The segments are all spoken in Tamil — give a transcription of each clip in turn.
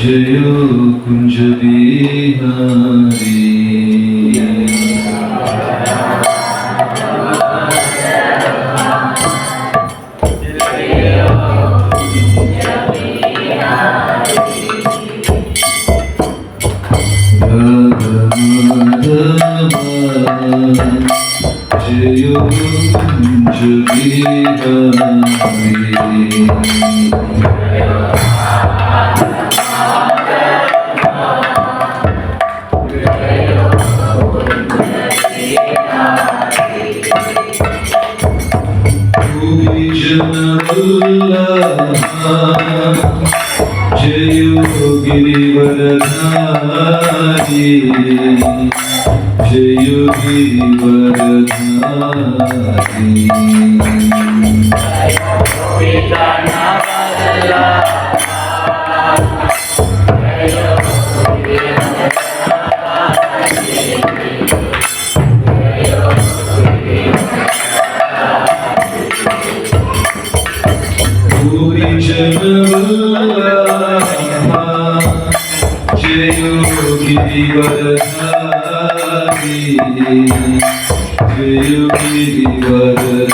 जयो कुंज बिहारी जयो कुंज बिहारी जयो गिरिवरधारी जयो गिरिवरधारी जयो गिरिवरधारी जयो गिरिवरधारी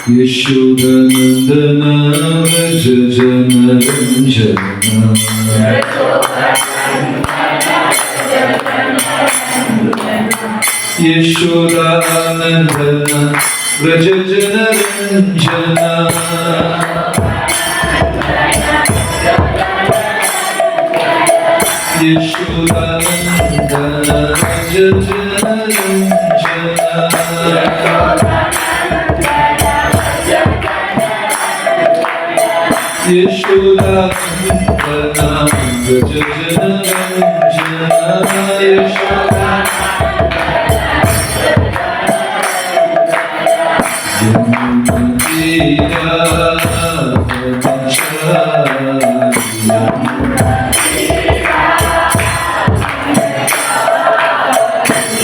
यशोदनन्दन व्रज जनरञ्जन यशोदानन्दन व्रज जनरञ्जन यशोदानन्दन व्रज जनरञ्जन यशोदानन्दन व्रज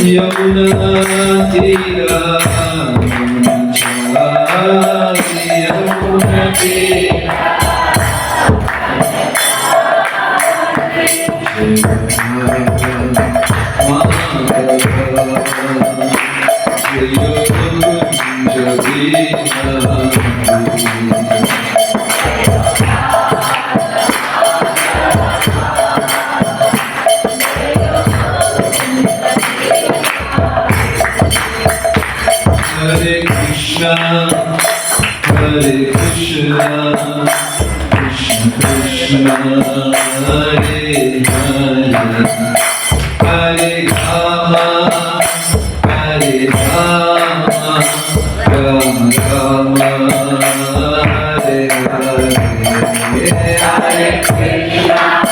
यमुना तीरा यमुना तीरा Hare Krishna, Hare Krishna, Krishna Krishna, Hare Hare, Hare Rama, Hare Rama, Rama Rama, Hare Hare, Hare Krishna.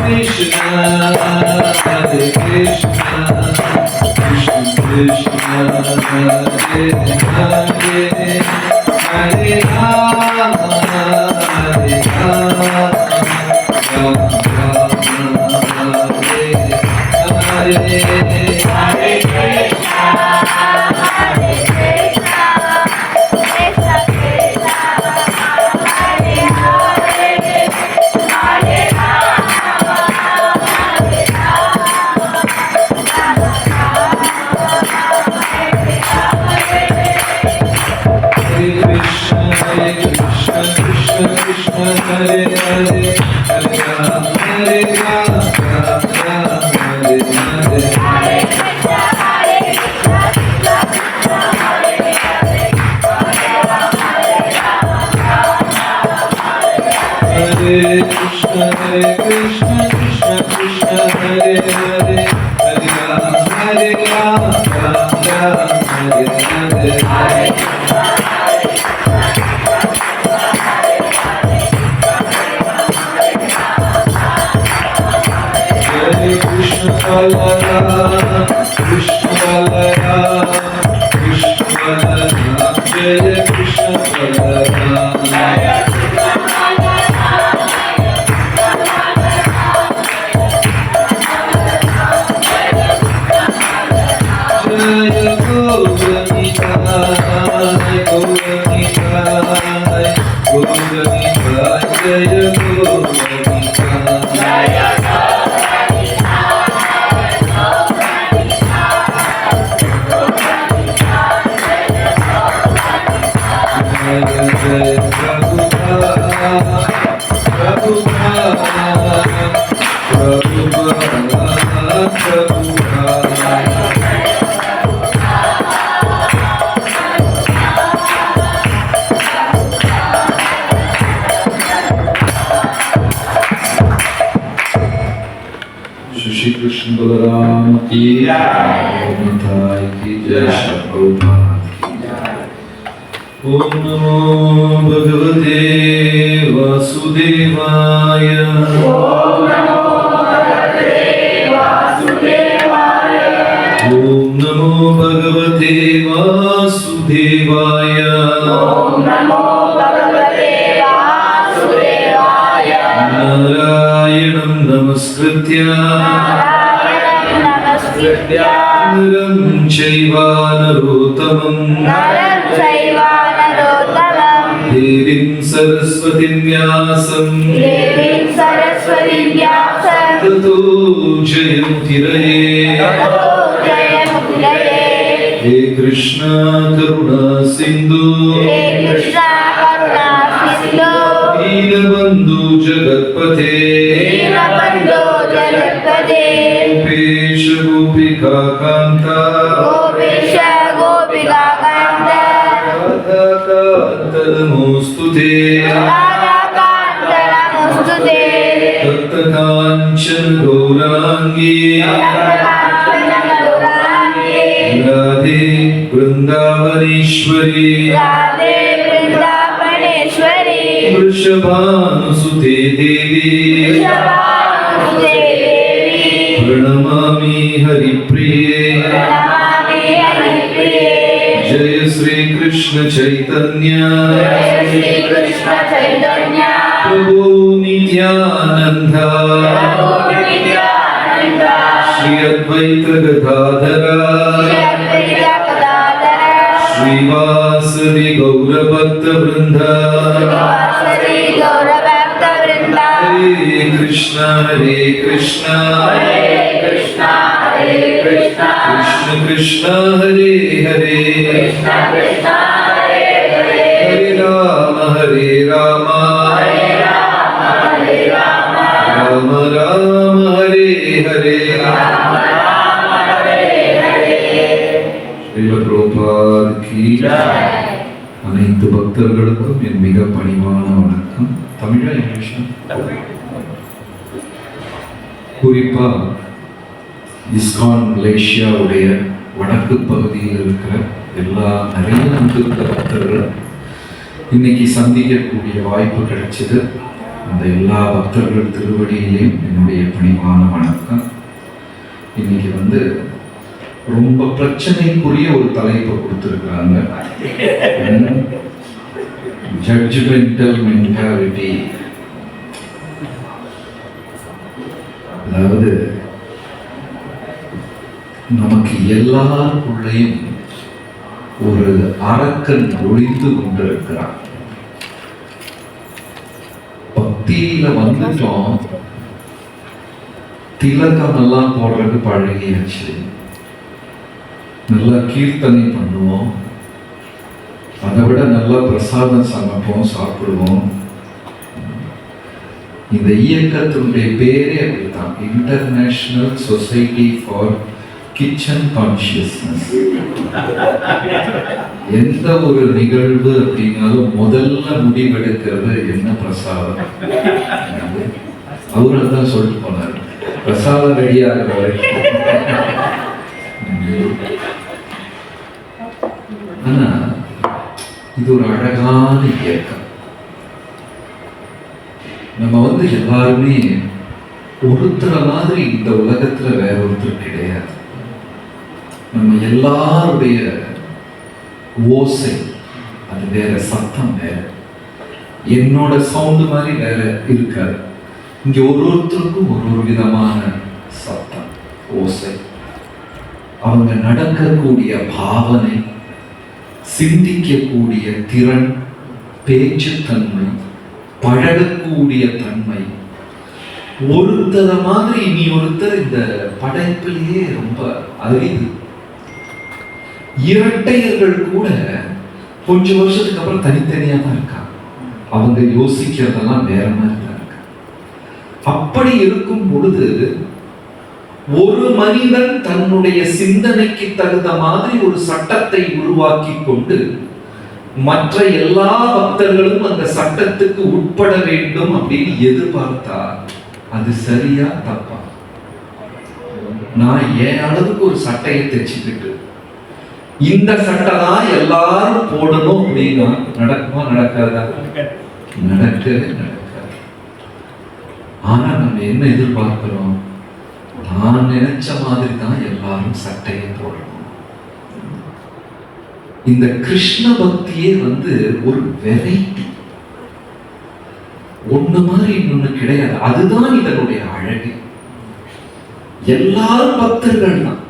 Krishna, Hare Krishna, Krishna Krishna, Hare Hare, Hare Rama, Hare Rama, Rama Rama, Hare Hare, Hare Krishna. Hare Hare, Hare Ram, Hare Ram, Ram Ram, Hare Hare. Hare Krishna, Krishna Krishna, Hare Hare, Hare Ram, Hare Krishna, Krishna Krishna, Hare Hare, Hare Ram, Hare Ram, Ram Ram, Hare Hare. Hare Krishna, Balaram, Krishna Balaram, Krishna Balaram, Jaya Krishna Balaram. Jaya Gauranitai, Gauranitai, Gauranitai, Jaya Shri Krishna Balaram ki jai, Nitai ki jai, Prabhupada ki jai. Om Namo Bhagavate Vasudevaya. Om Namo Bhagavate Vasudevaya. Om Namo Bhagavate Vasudevaya. Om Namo Bhagavate Vasudevaya. Narayanam Namaskritya Naram Chaiva Narottamam Devim Saraswatim Vyasam Tato Jayamutiraye. He Krishna Karuna Sindhu Deenabandhu Jagatpate Gopesha Gopika Kanta Radha Kanta Namostute Takta Kanchan Gaurangi Radhe Vrindavaneshwari Vrishabhanusute Devi Pranamami Haripriye. Jaya Sri Krishna Chaitanya Prabhu Nityananda Shri Advaita Gadadhara Srivasadi Gaura Bhakta Vrinda. Hare Krishna, Hare Krishna, Krishna Krishna, Hare Hare, Hare Rama, Hare Rama, Rama Rama, Hare Hare. Srila Prabhupada ki jai. அனைத்து பக்தர்களுக்கும் என் மிக பணிவான வணக்கம். தமிழா இங்கிலீஷா? குறிப்பா இஸ்கான் மலேசியாவுடைய வடக்கு பகுதியில் இருக்கிற நிறைய அங்கிருந்த பக்தர்கள் இன்னைக்கு சந்திக்கக்கூடிய வாய்ப்பு கிடைச்சது. அந்த எல்லா பக்தர்கள் திருவடியிலையும் என்னுடைய பணிவான வணக்கம். இன்னைக்கு ரொம்ப பிரச்சனைக்குரிய ஒரு தலைப்பை கொடுத்துருக்காங்க. Judgemental mentality. அதாவது நமக்கு எல்லாருக்குள்ளேயும் ஒரு அரக்கன் ஒளிந்து கொண்டிருக்கிறான். பக்தியில வந்துட்டோம், திலகம் எல்லாம் போடுறதுக்கு பழகியாச்சு, நல்லா கீர்த்தனை பண்ணுவோம், அதை விட நல்லா பிரசாதம் சமைப்போம், சாப்பிடுவோம். இந்த இயக்கத்தினுடைய பேரே அப்படித்தான், international society for kitchen consciousness. எந்த ஒரு நிகழ்வு அப்படின்னாலும் முதல்ல முடிவெடுக்கிறது என்ன பிரசாதம். அவரு தான் சொல்லிட்டு போனார், பிரசாதம் ரெடியாகிற வரைக்கும். ஆனா இது ஒரு அழகான இயக்கம். நம்ம எல்லாருமே ஒருத்தர மாதிரி இந்த உலகத்துல வேற ஒருத்தர் கிடையாது. நம்ம எல்லாருடைய ஓசை அது வேற, சத்தம் வேற, என்னோட சவுண்டு மாதிரி வேற இருக்காது. இங்க ஒருத்தருக்கும் ஒரு விதமான சத்தம், ஓசை, அவங்க நடக்கக்கூடிய பாவனை, சிந்திக்கக்கூடிய திறன், பேச்சுத்தன்மை, பழகக்கூடிய தன்மை, ஒருத்தர மாதிரி இனி ஒருத்தர் இந்த படைப்பிலேயே ரொம்ப அரிது. இரட்டையர்கள் கூட கொஞ்சம் வருஷத்துக்கு அப்புறம் தனித்தனியா தான் இருக்காங்க. அவங்க யோசிக்கிறதெல்லாம் வேற மாதிரி தான் இருக்காங்க. அப்படி இருக்கும் பொழுது ஒரு மனிதன் தன்னுடைய சிந்தனைக்கு தகுந்த மாதிரி ஒரு சட்டத்தை உருவாக்கி கொண்டு மற்ற எல்லா பக்தர்களும் அந்த சட்டத்துக்கு உட்பட வேண்டும் அப்படின்னு எதிர்பார்த்தா அது சரியா தப்பா? நான் என் அளவுக்கு ஒரு சட்டையை தைச்சுக்கிட்டு இந்த சட்டை தான் எல்லாரும் போடணும் அப்படின்னா நடக்குமா? நடக்காதா? நடக்கவே நடக்காது. ஆனா நம்ம என்ன எதிர்பார்க்கிறோம்? நான் நினைச்ச மாதிரி தான் எல்லாரும் சட்டையை போடணும். இந்த கிருஷ்ண பக்தியே ஒரு வெரைட்டி, ஒண்ணு மாதிரி இன்னொன்னு கிடையாது. அதுதான் இதனுடைய அழகு. எல்லாரும் பக்தர்கள் தான்.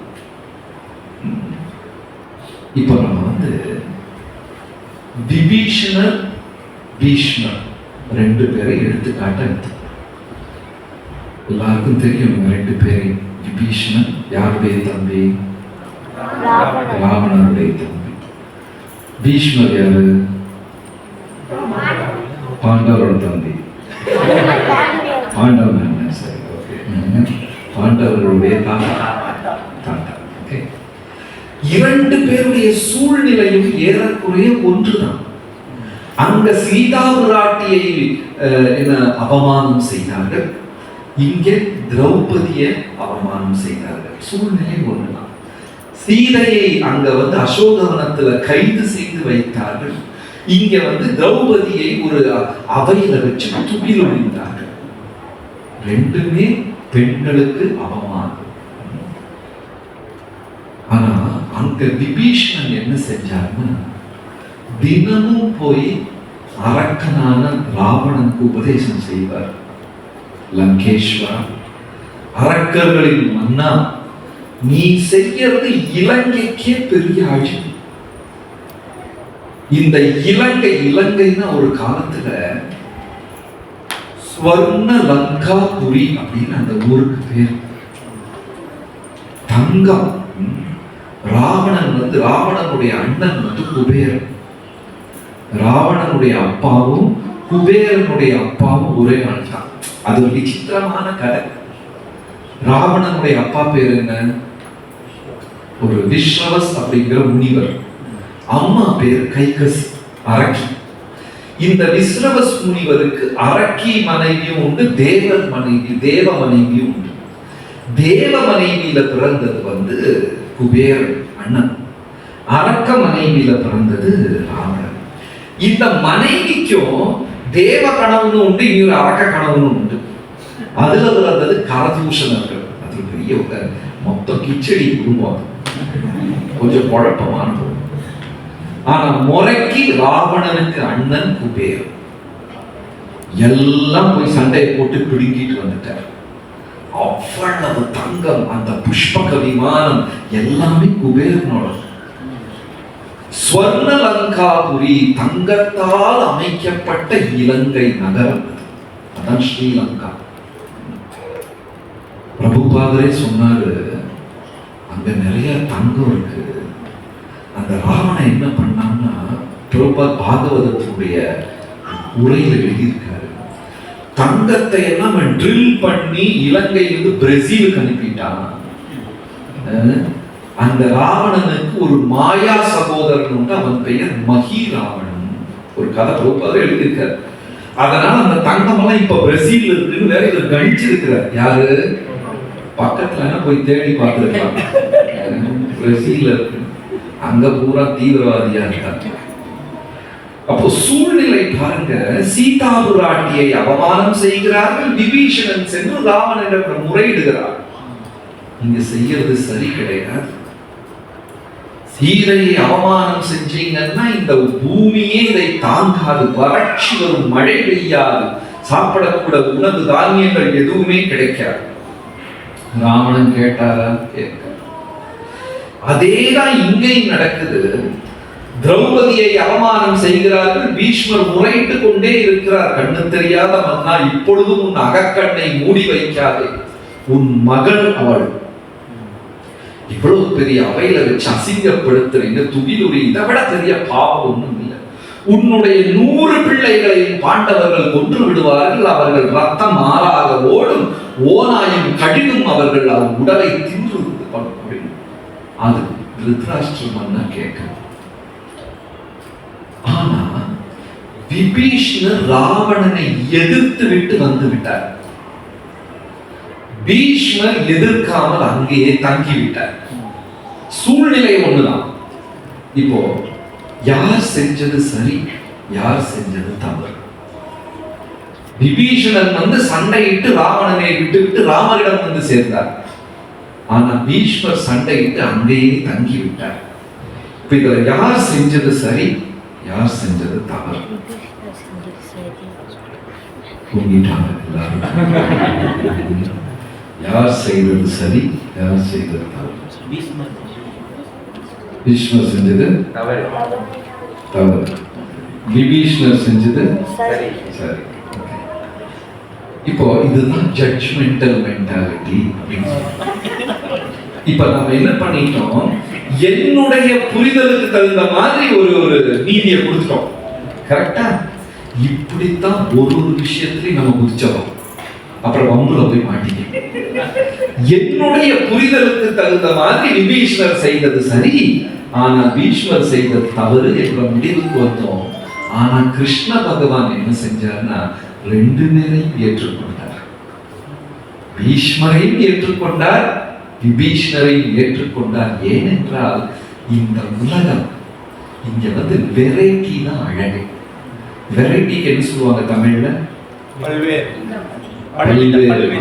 இப்ப நம்ம விபீஷணர், பீஷ்மர் ரெண்டு பேரை எடுத்துக்காட்ட எடுத்து எல்லாருக்கும் தெரியும். ரெண்டு பேரை, விபீஷணன் யாருடைய தம்பி? ராவணனுடைய தம்பி. பீஷ்மர் யாரு? பாண்டவரோட தம்பி. பாண்டவன், சரி, ஓகே, பாண்டவர்களுடைய தாத்தா. ஓகே, இரண்டு பேருடைய சூழ்நிலையும் ஏறக்குறைய ஒன்றுதான். அங்க சீதா பிராட்டியை அவமானம் செய்தார்கள், இங்கே திரௌபதியை அவமானம் செய்தார்கள். சூழ்நிலை ஒன்றுதான். சீதையை அங்க அசோகவனத்துல கைது செய்து வைத்தார்கள், இங்க திரௌபதியை ஒரு அவையில வச்சு துகில் ஒழிந்தார்கள். ரெண்டுமே பெண்களுக்கு அவமானம். ஆனா அங்க விபீஷணன் என்ன செஞ்சாருன்னா, தினமும் போய் அரக்கனான ராவணனுக்கு உபதேசம் செய்வார். லங்கேஸ்வரா, அரக்கர்களின் மன்னா, நீ செய்யறது இலங்கைக்கே பெரிய அழிவு. இந்த இலங்கைன்னா ஒரு காலத்துல ஸ்வர்ண லங்காபுரி அப்படின்னு அந்த ஊருக்கு பேர். தங்கம். ராவணன் ராவணனுடைய அண்ணன் குபேரன். ராவணனுடைய அப்பாவும் குபேரனுடைய அப்பாவும் ஒரே ஆள் தான். அது ஒரு விசித்திரமான கதை. ராவணனுடைய அப்பா பேர் என்ன? ஒரு விஸ்ரவஸ் அப்படிங்கிற முனிவர். அம்மா பேர் கைகசி, அரக்கி. இந்த விஸ்ரவஸ் முனிவருக்கு அரக்கி மனைவியும் உண்டு, தேவ மனைவியும் உண்டு. தேவ மனைவியில பிறந்தது குபேரன் அண்ணன், அரக்க மனைவியில பிறந்தது ராவணன். இந்த மனைவிக்கும் தேவ கணவனும் உண்டு, இன்னொரு அரக்க கணவனும் உண்டு. அதுல பிறந்தது கரதூஷணர்கள். அது பெரிய மொத்தம் கிச்சடி குடும்பம், கொஞ்சம் குழப்பமானது. ஆனா முறைக்கு ராவணனுக்கு அண்ணன் குபேரன் எல்லாம் போய் சண்டையை போட்டு பிடுங்கிட்டு வந்துட்டார். அவ்வளவு தங்கம், அந்த புஷ்பக விமானம் எல்லாமே குபேரனோட. ஸ்வர்ண லங்காபுரி, தங்கத்தால் அமைக்கப்பட்ட இலங்கை நகரம், அதான் ஸ்ரீலங்கா. பிரபுபாதரே சொன்னாரு, அங்க நிறைய தங்கம் இருக்கு. அந்த ராவணன் என்ன பண்ணான்னா, பிரபுபாத் பாகவதத்தினுடைய உரையில எழுதியிருக்காரு, தங்கத்தை எல்லாம் அவன் ட்ரில் பண்ணி இலங்கையிலிருந்து பிரேசிலுக்கு அனுப்பிட்டான். அந்த ராவணனுக்கு ஒரு மாயா சகோதரன் உண்டு, அவன் பெயர் மகிராவணன். ஒரு கதை பிரபுபாதர் எழுதியிருக்கார். அதனால அந்த தங்கம் எல்லாம் இப்ப பிரேசில் இருக்குன்னு வேற இவர் கணிச்சிருக்கிறார். யாரு பக்கத்துல போய் தேடி பார்த்திருக்கலாம். பிரேசில்ல இருக்கு, அங்க பூரா தீவிரவாதியா இருக்காங்க. அப்போ சூழ்நிலை பாருங்க, சீதா பிராட்டியை அவமானம் செய்கிறார்கள். விபீஷணன் சென்று ராவணனிடம் முறையிடுகிறார். நீங்க செய்யறது சரி கிடையாது. சீதையை அவமானம் செஞ்சீங்கன்னா இந்த பூமியே இதை தாங்காது, வறட்சி வரும், மழை பெய்யாது, சாப்பிடக்கூட உணவு தானியங்கள் எதுவுமே கிடைக்காது. ராவணன் கேட்டாரா? கேட்க. அதேதான் இங்கேயும் நடக்குது. திரௌபதியை அவமானம் செய்கிறார்கள். பீஷ்மர் முறையிட்டு கொண்டே இருக்கிறார். கண்ணு தெரியாத மன்னா, இப்பொழுதும் உன் அகக்கண்ணை மூடி வைக்காதே, உன் மகள் அவள். இவ்வளவு பெரிய அவையில வச்சு அசிங்கப்படுத்துறீங்க, துகிலுரி, இதை விட பெரிய பாவம் ஒண்ணும் இல்லை. உன்னுடைய 100 பிள்ளைகளையும் பாண்டவர்கள் கொன்று விடுவார்கள், அவர்கள் ரத்தம் மாறாக ஓடும், ஓநாயும் கடினும் அவர்கள் அவன் உடலை தின்று பண்ண. அது திருதராஷ்டிர மன்னா கேட்க. ஆனா விபீஷணர் ராவணனை எதிர்த்து விட்டு வந்து விட்டார். பீஷ்மர் எதிர்க்காமல் அங்கேயே தங்கிவிட்டார். சூழ்நிலை ஒண்ணுதான். இப்போ யார் செஞ்சது சரி, யார் செஞ்சது தவறு? விபீஷணன் வந்து சண்டையிட்டு ராவணனை விட்டு ராமரிடம் வந்து சேர்ந்தார். ஆனா பீஷ்மர் சண்டையிட்டு அங்கேயே தங்கி விட்டார். இப்ப இதுல யார் செஞ்சது சரி, யார் செஞ்சது தவறு? யார் செய்தது சரி, யார் செய்தது தவறு? பீஷ்மர் செஞ்சது தவறு, விபீஷணர் செஞ்சது சரி. இப்போ இதுதான் ஜட்ஜ்மெண்டல் மென்டாலிட்டி. இப்ப நம்ம என்ன பண்ணிட்டோம், என்னுடைய புரிதலுக்கு தகுந்த மாதிரி ஒரு நீதியை கொடுத்துட்டோம். கரெக்டா? இப்படித்தான் ஒரு விஷயத்திலையும் நம்ம குதிச்சோம். அப்புறம் வம்புல போய் மாட்டீங்க. என்னுடைய புரிதலுக்கு தகுந்த மாதிரி விபீஷணர் செய்தது சரி, ஆனா பீஷ்மர் செய்தது தவறு என்ற முடிவுக்கு வந்தோம். ஆனா கிருஷ்ண பகவான் என்ன செஞ்சார்னா, 2 பேரையும் ஏற்றுக்கொண்டார். பீஷ்மரையும் ஏற்றுக்கொண்டார், விபீஷணரையும் ஏற்றுக்கொண்டார். ஏனென்றால் இந்த உலகம் இங்க வந்து வெரைட்டி தான் அழகு. வெரைட்டிக்கு என்ன சொல்லுவாங்க தமிழ்ல?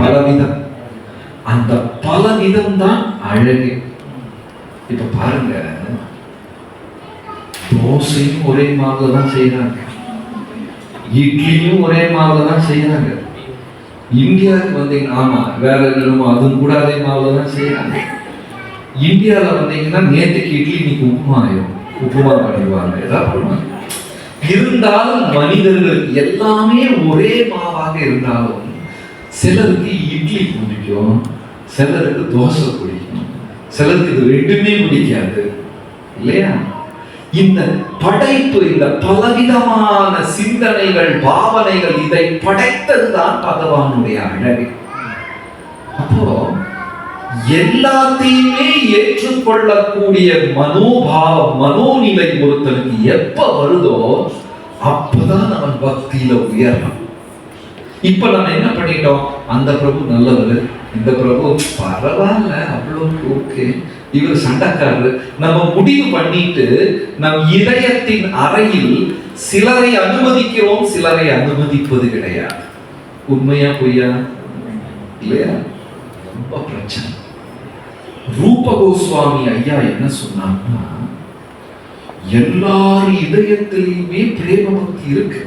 பலவிதம். அந்த பலவிதம் தான் அழகு. இப்ப பாருங்க, தோசையும் ஒரே மாதிரி தான் செய்யறாங்க, இட்லியும் ஒரே மாதிரி தான் செய்யறாங்க. இந்தியாவுக்கு வந்தீங்கன்னா ஆமா வேற என்னமோ அதுவும் கூட அதே மாதிரி தான் செய்யறாங்க. இந்தியாவில் வந்தீங்கன்னா நேற்றுக்கு இட்லி இன்னைக்கு உப்புமா பண்ணிடுவாங்க, ஏதாவது பண்ணுவாங்க. இருந்தாலும் மனிதர்கள் எல்லாமே ஒரே மாவாக இருந்தாலும் சிலருக்கு இட்லி பிடிக்கும், சிலருக்கு தோசை பிடிக்கும், சிலருக்கு இது 2மே பிடிக்காது, இல்லையா? இந்த படைப்பு, இந்த பலவிதமான சிந்தனைகள், பாவனைகள், இதை படைத்ததுதான் பகவானுடைய அழகு. அப்போ எல்லாத்தையுமே ஏற்றுக்கொள்ளக்கூடிய மனோபாவம், மனோநிலை ஒருத்தனுக்கு எப்ப வருதோ அப்பதான் அவன் பக்தியில உயர்றான். இப்ப நம்ம என்ன பண்ணிட்டோம், அந்த பிரபு நல்லவர், இந்த பிரபு பரவாயில்ல, அவ்வளவு ஓகே, இவர் சண்டைக்காரர், நம்ம முடிவு பண்ணிட்டு நம் இதயத்தின் அறையில் சிலரை அனுமதிக்கிறோம், சிலரை அனுமதிப்பது கிடையாது. உண்மையா பொய்யா? இல்லையா? ரொம்ப பிரச்சனை. ரூப கோஸ்வாமி ஐயா என்ன சொன்னாங்கன்னா, எல்லார் இதயத்திலையுமே பிரேம பக்தி இருக்கு.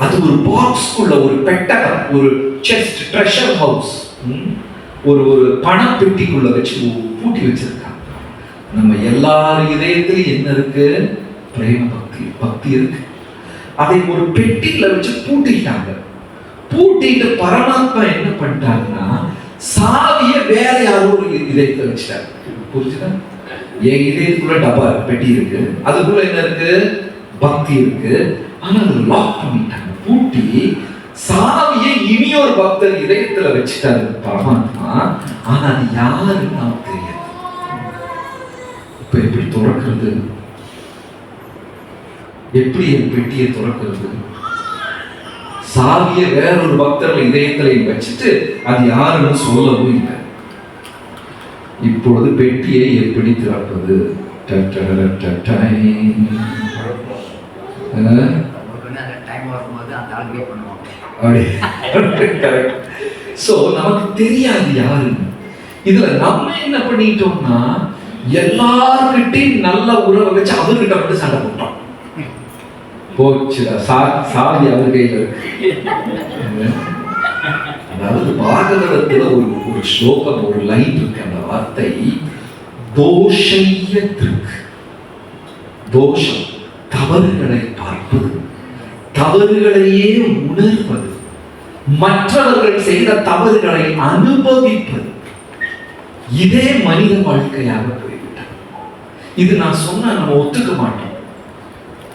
அது ஒரு பாக்ஸ்க்குள்ள, ஒரு பெட்டகம், ஒரு செஸ்ட், ட்ரெஷர் ஹவுஸ், ஒரு பணப்பெட்டிக்குள்ள வச்சு பூட்டி வச்சிருக்காங்க. நம்ம எல்லார் இதயத்திலும் என்ன இருக்கு? பிரேம பக்தி இருக்கு. அதை ஒரு பெட்டியில வச்சு பூட்டிட்டாங்க. பூட்டிட்டு பரமாத்மா என்ன பண்ணிட்டாருன்னா, சாவிய வேற யாரோ ஒரு இதயத்தை வச்சுட்டாரு. புரிஞ்சுதா? என் இதயத்துக்குள்ள டப்பா பெட்டி இருக்கு, அதுக்குள்ள என்ன இருக்கு? பக்தி இருக்கு. ஆனா அதை லாக் பண்ணிட்டாங்க, பூட்டி. சாவியை இனியொரு பக்தர் இதயத்துல வச்சுட்டாரு பரமாத்மா. ஆனா அது யாருன்னு நமக்கு தெரியாது. இப்ப எப்படி துறக்கிறது? எப்படி என் பெட்டியை துறக்கிறது? சாவியை வேறொரு பக்தர் இதயத்துல வச்சுட்டு அது யாருன்னு சொல்லவும் இல்லை. இப்பொழுது பெட்டியை எப்படி திறப்பது? நமக்கு தெரியாது யாருன்னு. இதுல நம்ம என்ன பண்ணிட்டோம்னா எல்லார்கிட்டையும் நல்ல உறவை வச்சு அவர்கிட்ட மட்டும் சண்டை போட்டோம். போச்சுடா, சாவி அவர் கையில இருக்கு. அதாவது பாகவதத்துல ஒரு ஸ்லோகம், ஒரு லைன் இருக்கு. அந்த வார்த்தை தோஷைய திருக்கு. தோஷம் தவறுகளை பார்ப்பது, தவறுகளையே உணர்வது, மற்றவர்கள் செய்த தவறுகளை அனுபவிப்பது. இதே மனித வாழ்க்கையாக போய்விட்டது. இது நான் சொன்னா நம்ம ஒத்துக்க மாட்டோம்.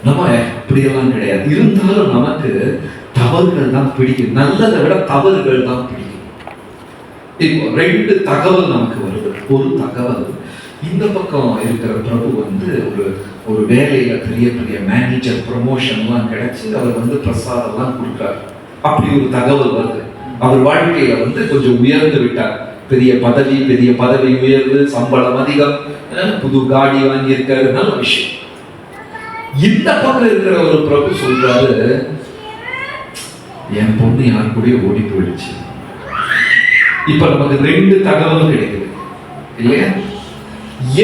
நம்ம அப்படியெல்லாம் கிடையாது. இருந்தாலும் நமக்கு தவறுகள் தான் பிடிக்கும். நல்லதை விட தவறுகள் தான் பிடிக்கும். இப்போ 2 தகவல் நமக்கு வருது. ஒரு தகவல், இந்த பக்கம் இருக்கிற பிரபு ஒரு வேலையில பெரிய பெரிய மேனேஜர் ப்ரமோஷன் எல்லாம் கிடைச்சு அவர் பிரசாதம் எல்லாம் கொடுக்குறாரு. அப்படி ஒரு தகவல் வருது. அவர் வாழ்க்கையில கொஞ்சம் உயர்ந்து விட்டார். பெரிய பதவி உயர்வு, சம்பளம் அதிகம், புது காடி வாங்கி இருக்காரு, நல்ல விஷயம். இந்த பக்கம் இருக்கிற ஒரு பிரபு சொல்றாரு, என் பொண்ணு யார் கூட ஓடி போயிடுச்சு. இப்ப நமக்கு 2 தகவல் கிடைக்குது இல்லையா?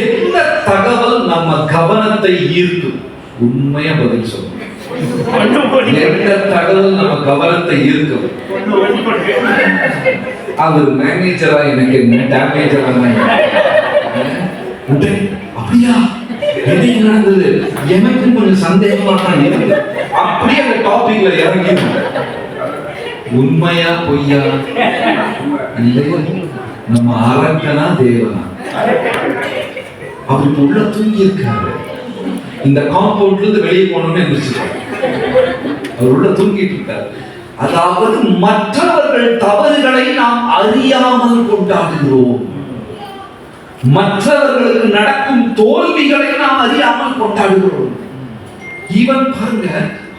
எந்த தகவல் நம்ம கவனத்தை ஈர்க்கும்? உண்மையா பதில் சொல்லுங்க. எந்த தகவல் நம்ம கவனத்தை ஈர்க்கும்? அவர் மேனேஜரா எனக்கு என்ன, டேமேஜரா அப்படியா எதையும் நடந்தது எனக்கு கொஞ்சம் சந்தேகமா தான் இருக்கு. அப்படியே அந்த டாபிக்ல இறங்கி உண்மையா பொய்யா இல்லையா? நம்ம அரக்கனா தேவனா? அவருக்கு உள்ள தூங்கி இருக்காரு. இந்த காம்பவுண்ட்ல இருந்து வெளியே போனோம்னு எந்திரிச்சிருக்காரு. அவர் உள்ள தூங்கிட்டு இருக்காரு. அதாவது மற்றவர்கள் தவறுகளை நாம் அறியாமல் கொண்டாடுகிறோம். மற்றவர்களுக்கு நடக்கும் தோல்விகளை நாம் அறியாமல் கொண்டாடுகிறோம். ஈவன் பாருங்க,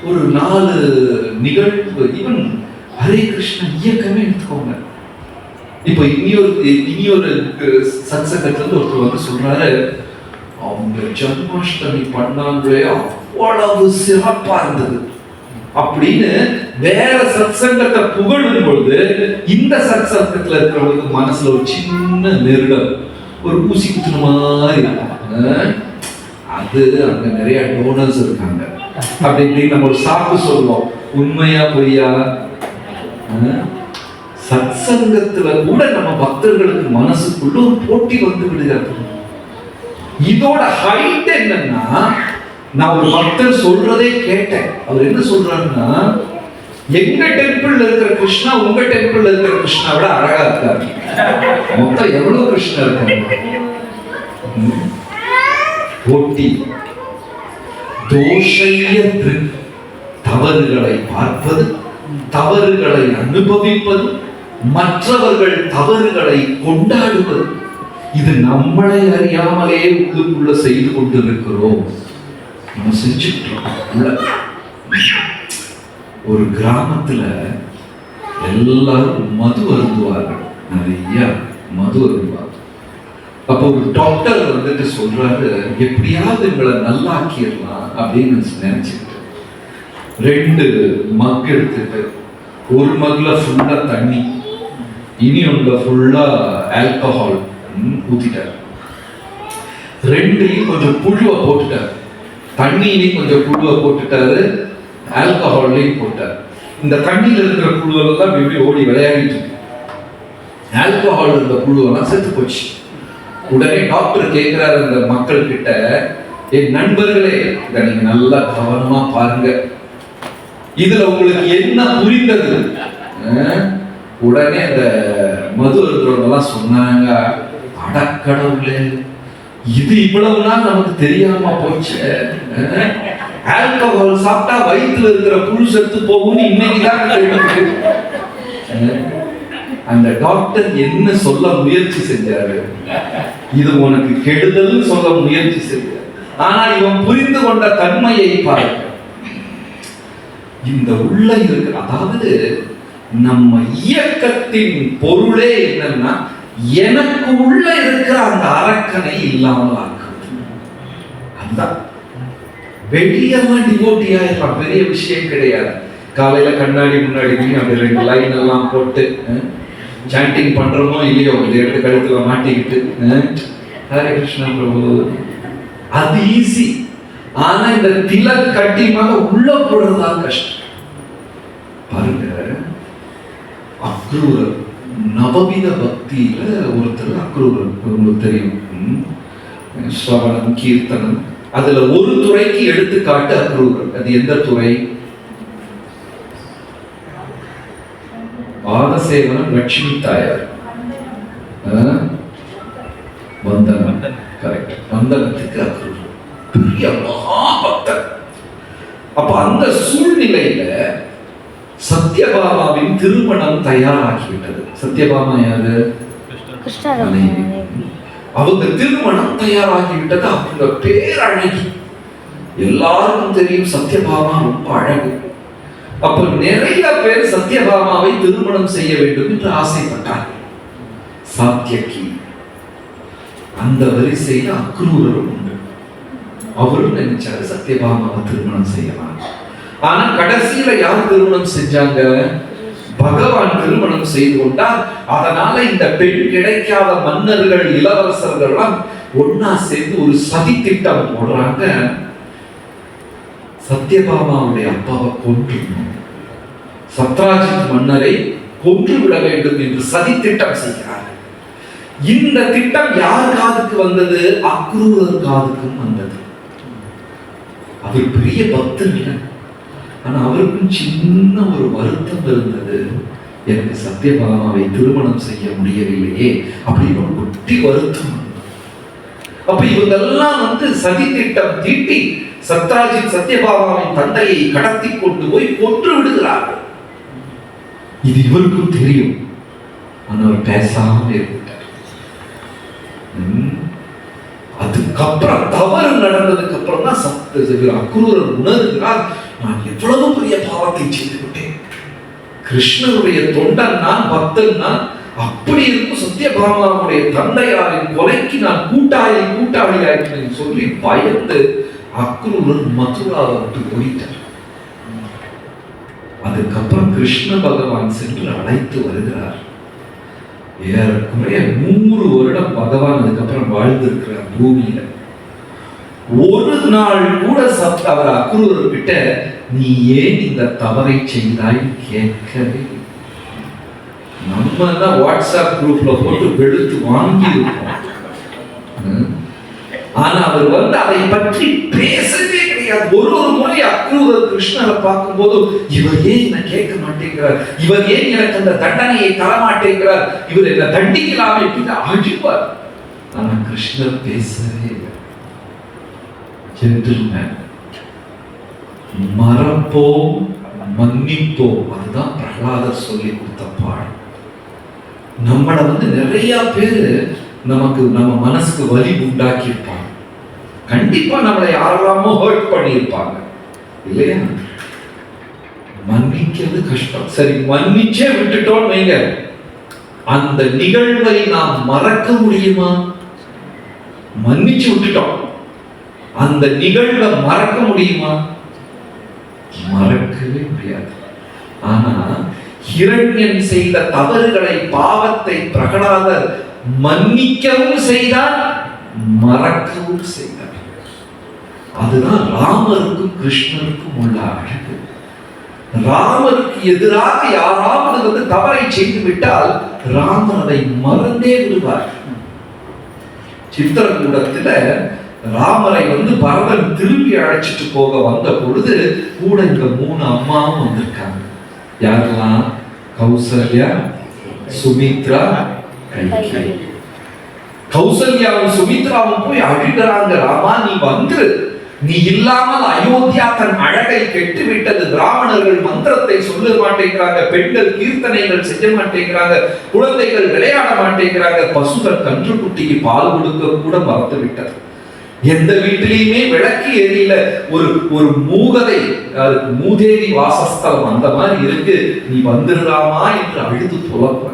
ஒரு 4 நிகழ்வு, ஈவன் ஹரே கிருஷ்ண இயக்கமே எடுத்துக்கோங்க. இப்ப இனியொரு சத்சங்கத்துல ஒருத்தர் சொல்றாரு, அவங்க ஜன்மாஷ்டமி பண்ணாங்களே அவ்வளவு சிறப்பா இருந்தது அப்படின்னு வேற சத்சங்கத்தை புகழும் பொழுது இந்த சத்சங்கத்துல இருக்கிறவங்களுக்கு மனசுல ஒரு சின்ன நெருடம், ஒரு ஊசி குத்துன மாதிரி இருக்கும். அது அங்க நிறைய டோனர்ஸ் இருக்காங்க அப்படின்னு நம்ம ஒரு சாக்கு சொல்லுவோம். உண்மையா பொய்யா? சத்சங்கத்துல கூட நம்ம பக்தர்களுக்கு மனசுக்குள்ள ஒரு போட்டி வந்து விடுகிறது. இதோட ஹைட் என்னன்னா, நான் ஒரு பக்தர் சொல்றதே கேட்டேன். அவர் என்ன சொல்றாருன்னா, எங்க டெம்பிள் இருக்கிற கிருஷ்ணா உங்க டெம்பிள் இருக்கிற கிருஷ்ணா விட அழகா இருக்காரு. மொத்தம் எவ்வளவு கிருஷ்ணா இருக்காங்க? போட்டி. தோஷைய தவறுகளை பார்ப்பது, தவறுகளை அனுபவிப்பது, மற்றவர்கள் தவறுகளை கொண்டாடுவது, இது நம்மளை அறியாமலே உள்ளுக்குள்ள செய்து கொண்டிருக்கிறோம். நம்ம செஞ்சுட்டு ஒரு கிராமத்துல எல்லாரும் மது அருந்துவார்கள், நிறைய மது அருந்துவார்கள். அப்போ ஒரு டாக்டர் சொல்றாரு, எப்படியாவது இவங்களை நல்லாக்கிடலாம் அப்படின்னு நினைச்சுக்கிட்டு 2 மக் எடுத்துட்டு, ஒரு மக்ல ஃபுல்லா தண்ணி, இனி ஒன்றுல ஃபுல்லா ஆல்கஹால் ஊத்திட்டார். 2லையும் கொஞ்சம் புழுவை போட்டுட்டார். தண்ணியிலையும் கொஞ்சம் புழுவை போட்டுட்டாரு, ஆல்கஹால்லையும் போட்டார். இந்த தண்ணியில இருக்கிற புழுவெல்லாம் எப்படி ஓடி விளையாடிட்டு இருக்கு. ஆல்கஹால் இருந்த புழுவெல்லாம் செத்து போச்சு. உடனே டாக்டர் கேட்கிறாரு அந்த மக்கள் கிட்ட, என் நண்பர்களே இதை நீங்க நல்லா கவனமா பாருங்க, இதுல உங்களுக்கு என்ன புரிந்தது? உடனே அந்த மது அருந்துறவங்கெல்லாம் சொன்னாங்க, அடக்கடவுளே, இது இவ்வளவு நாள் நமக்கு தெரியாம போச்சு. ஆல்கஹால் சாப்பிட்டா வயிற்றுல இருக்கிற புழு செத்து போகும்னு இன்னைக்குதான் கேள்விப்பட்டேன். அந்த டாக்டர் என்ன சொல்ல முயற்சி செஞ்சாரு? இது உனக்கு கெடுதல் சொல்ல முயற்சி செஞ்சாரு. ஆனா இவன் புரிந்து கொண்ட தன்மையை பாருங்க. இந்த உள்ள இருக்கு, அதாவது நம்ம இயக்கத்தின் பொருளே என்னன்னா எனக்கு உள்ள இருக்கிற அந்த அரக்கனை இல்லாமல் ஆக்குறது. அதுதான் வெளியெல்லாம் டிவோட்டியா இருப்பான், பெரிய விஷயம் கிடையாது. காலையில கண்ணாடி முன்னாடி அப்படி 2 லைன் எல்லாம் போட்டு சாண்டிங் பண்றோமோ இல்லையோ, இதை எடுத்து கழுத்துல மாட்டிக்கிட்டு ஹரே கிருஷ்ணா பிரபு, அது ஈஸி. ஆனா இந்த திலக் கட்டி மேல உள்ள போடுறதுதான் கஷ்டம். பாருங்க, அக்ரூரர் நவவித பக்தியில ஒருத்தர் அக்ரூரர், உங்களுக்கு தெரியும், ஸ்ரவணம் கீர்த்தனம், அதுல ஒரு துறைக்கு எடுத்துக்காட்டு அக்ரூரர். அது எந்த துறை? பாதசேவனம், லட்சுமி தாயார், வந்தனம், கரெக்ட், வந்தனத்துக்கு அக்ரூரர் பெரிய மகாபக்தர். அப்ப அந்த சூழ்நிலையில சத்யபாமாவின் திருமணம் தயாராகிவிட்டது. சத்யபாமா யாரு? அவங்க திருமணம் தயாராகிவிட்டது. அவங்க பேரழகி, எல்லாருக்கும் தெரியும் சத்யபாமா ரொம்ப அழகு. அப்ப நிறைய பேர் சத்யபாமாவை திருமணம் செய்ய வேண்டும் என்று ஆசைப்பட்டார்கள். சாத்தியகி அந்த வரிசையில் அக்ரூரரும் உண்டு. அவரும் நினைச்சாரு சத்யபாமாவை திருமணம் செய்யலாம். ஆனா கடைசியில யார் திருமணம் செஞ்சாங்க? பகவான் திருமணம் செய்து கொண்டார். அதனால இந்த பெண் கிடைக்காத மன்னர்கள், இளவரசர்கள் எல்லாம் ஒன்னா சேர்ந்து ஒரு சதி திட்டம் போடுறாங்க. சத்யபாமாவுடைய அப்பாவை கொன்றுணும், சத்ராஜித் மன்னரை கொன்று விட வேண்டும் என்று சதி திட்டம் செய்கிறார்கள். இந்த திட்டம் யார் காதுக்கு வந்தது? அக்ரூரர் காதுக்கும் வந்தது. அவர் பெரிய பக்தர் இல்லை, ஆனா அவருக்கும் சின்ன ஒரு வருத்தம் இருந்தது. எனக்கு சத்யபாமாவை திருமணம் செய்ய முடியவில்லையே அப்படின்னு ஒரு குட்டி வருத்தம். அப்ப இவங்கெல்லாம் சதி திட்டம் தீட்டி சத்ராஜித் சத்யபாமாவின் தந்தையை கடத்தி கொண்டு போய் கொன்று விடுகிறார்கள். இது இவருக்கும் தெரியும், ஆனா அவர் பேசாம இருந்துட்டார். அதுக்கப்புறம் தவறு நடந்ததுக்கு அப்புறம் தான் அக்ரூரர் உணர்கிறார், நான் எவ்வளவு பெரிய பாவத்தை செய்து விட்டேன். கிருஷ்ணருடைய தொண்டன் நான், பக்தன் நான். அப்படி இருக்கும் சத்யபாமாவுடைய தந்தையாரின் கொலைக்கு நான் கூட்டாளியாயிட்டேன் சொல்லி பயந்து அக்ரூரர் மதுராவை விட்டு ஓடிட்டார். அதுக்கப்புறம் கிருஷ்ண பகவான் சென்று அழைத்து வருகிறார். ஏறக்குறைய 100 வருடம் பகவான் அதுக்கப்புறம் வாழ்ந்திருக்கிறார் பூமியில. ஒரு நாள் கூட அவர் அக்ரூரர் கிட்ட நீ ஏன் இந்த தவறை செய்தாய் கேட்கவே. நம்ம தான் வாட்ஸ்அப் குரூப்ல போட்டு வெளுத்து வாங்கி இருக்கோம். ஆனா அவர் அதை பற்றி பேசவே கிடையாது. ஒரு முறை அக்ரூரர் கிருஷ்ணரை பார்க்கும் போது இவர் ஏன் என்ன கேட்க மாட்டேங்கிறார், இவர் ஏன் எனக்கு அந்த தண்டனையை தர மாட்டேங்கிறார், இவர் என்ன தண்டிக்கலாமே அழிப்பார். ஆனா கிருஷ்ணர் பேசவே இல்லை. ஜென்டில்மேன், மறப்போம் மன்னிப்போம், அதுதான் பிரகலாதர் சொல்லி கொடுத்த பாடம். நம்மள நிறைய பேரு நமக்கு நம்ம மனசுக்கு வலி உண்டாக்கி இருப்பாங்க. கண்டிப்பா நம்மளை யாரெல்லாமோ ஹர்ட் பண்ணி இருப்பாங்க இல்லையா? மன்னிக்கிறது கஷ்டம். சரி, மன்னிச்சே விட்டுட்டோம் வைங்க, அந்த நிகழ்வை நாம் மறக்க முடியுமா? மன்னிச்சு விட்டுட்டோம், அந்த நிகழ்வை மறக்க முடியுமா? மறக்கவே முடியாது. ஆனா ஹிரண்யன் செய்த தவறுகளை, பாவத்தை பிரகலாதர் மன்னிக்கவும் செய்தார், மறக்கவும் செய்தார். அதுதான் ராமருக்கும் கிருஷ்ணருக்கும் உள்ள அழகு. ராமருக்கு எதிராக யாராவது தவறை செய்து விட்டால் ராமர் அதை மறந்தே விடுவார். சித்திரகூடத்துல ராமரை பரதன் திரும்பி அழைச்சிட்டு போக வந்த பொழுது கூட இந்த 3 அம்மாவும் வந்திருக்காங்க. யாரெல்லாம்? கௌசல்யா, சுமித்ரா, கைகேயி. கௌசல்யாவும் சுமித்ராவும் போய் அழுகிறாங்க, ராமா நீ வந்துரு, நீ இல்லாமல் அயோத்தியா தன் அழகை கெட்டு விட்டது. பிராமணர்கள் மந்திரத்தை சொல்ல மாட்டேங்கிறாங்க, பெண்கள் கீர்த்தனைகள் செய்ய மாட்டேங்கிறாங்க, குழந்தைகள் விளையாட மாட்டேங்கிறாங்க, பசுகள் கன்றுக்குட்டிக்கு பால் கொடுக்க கூட மறந்து விட்டது. எந்த வீட்டிலையுமே விளக்கு எரியல. ஒரு மூகதை, மூதேவி வாசஸ்தலம் அந்த மாதிரி இருக்கு. நீ வந்துடலாமா என்று அழுது புலப்ப.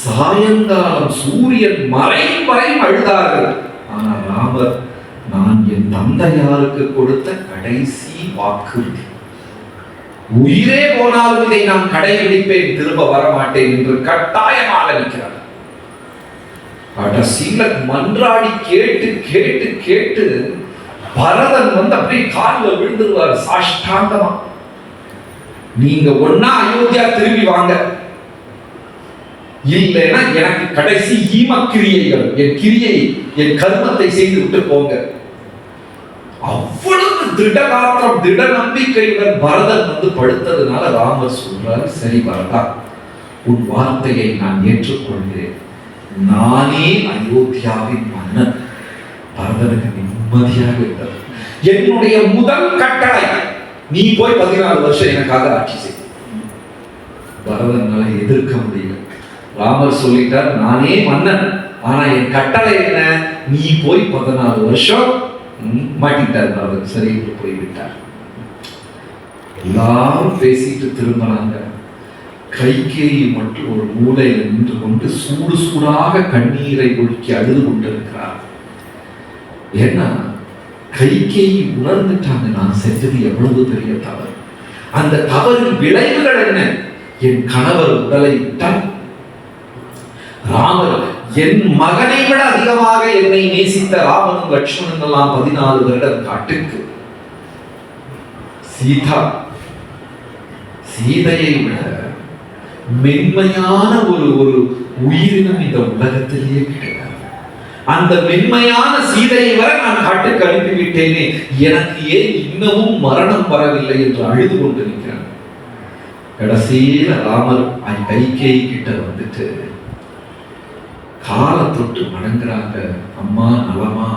சாயங்காலம் சூரியன் மறையும் வரை அழுதார்கள். ஆனால் ராமர், நான் என் தந்தையாருக்கு கொடுத்த கடைசி வாக்குறுதி, உயிரே போனாலும் இதை நான் கடைபிடிப்பேன், திரும்ப வரமாட்டேன் என்று கட்டாயமாக இருக்கிறார். கடைசியில மன்றாடி கேட்டு கேட்டு கேட்டு பரதன் அப்படியே காலில் விழுந்துருவார் சாஷ்டாங்கமா. நீங்க ஒன்னா அயோத்தியா திரும்பி வாங்க, இல்லைன்னா எனக்கு கடைசி ஈமக்கிரியைகள், என் கிரியை, என் கர்மத்தை செய்து விட்டு போங்க. அவ்வளவு திடகாத்திரம், திட நம்பிக்கையுடன் பரதன் படுத்ததுனால ராமர் சொல்றாரு, சரி பரதா, உன் வார்த்தையை நான் ஏற்றுக்கொள்கிறேன், நானே அயோத்தியாவின் மன்னன். பரதனுக்கு நிம்மதியாக இருந்தது. என்னுடைய முதல் கட்டளை, நீ போய் 14 வருஷம் எனக்காக ஆட்சி செய். பரதனால எதிர்க்க முடியல. ராமர் சொல்லிட்டார், நானே மன்னன், ஆனா என் கட்டளை என்ன, நீ போய் 14 வருஷம். மாட்டிட்டார் பரதன், சரி என்று போய்விட்டார். எல்லாரும் பேசிட்டு திரும்பினாங்க. கைகேயி மட்டும் ஒரு மூலையில் நின்று கொண்டு சூடு சூடாக கண்ணீரை ஒழுக்கி அழுது கொண்டிருக்கிறார். ஏன்னா கைகேயி உணர்ந்துட்டாங்க, நான் செஞ்சது எவ்வளவு பெரிய தவறு. அந்த தவறின் விளைவுகள் என்ன? என் கணவர் உடலை விட்டார். ராமர், என் மகனை விட அதிகமாக என்னை நேசித்த ராமனும் லட்சுமணன் எல்லாம் 14 வருடம் காட்டுக்கு. சீதையை விட மென்மையான ஒரு உயிரினம் இந்த உலகத்திலேயே கிடையாது. அந்த மென்மையான சீதையை வர நான் காட்டுக்கு அனுப்பிவிட்டேனே, எனக்கு ஏன் இன்னமும் மரணம் வரவில்லை என்று அழுது கொண்டிருக்கிறார். கடைசியில ராமர் கைகேயி கிட்ட வந்துட்டு காலை தொட்டு வணங்குறாங்க. அம்மா நலமா?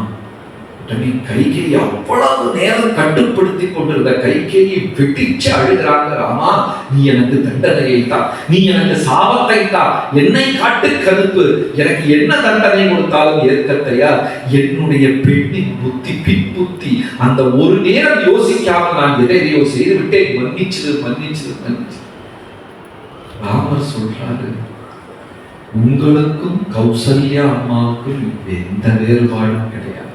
உடனே கைகேயி அவ்வளவு நேரம் கட்டுப்படுத்தி கொண்டிருந்த கைகேயி வெட்டிச்சு அழுகிறாங்க. ராமா, நீ எனக்கு தண்டனையை தா, நீ எனக்கு சாபத்தை தா, என்னை காட்டுக்கு அனுப்பு, எனக்கு என்ன தண்டனை கொடுத்தாலும் ஏற்க தயார். என்னுடைய பெண்ணின் புத்தி, பின் புத்தி, அந்த ஒரு நேரம் யோசிக்காம நான் எதையோ செய்து விட்டேன், மன்னிச்சிரு மன்னிச்சிரு மன்னிச்சிரு. ராமர் சொல்றாரு, உங்களுக்கும் கௌசல்யா அம்மாவுக்கும் எந்த வேறுபாடும் கிடையாது.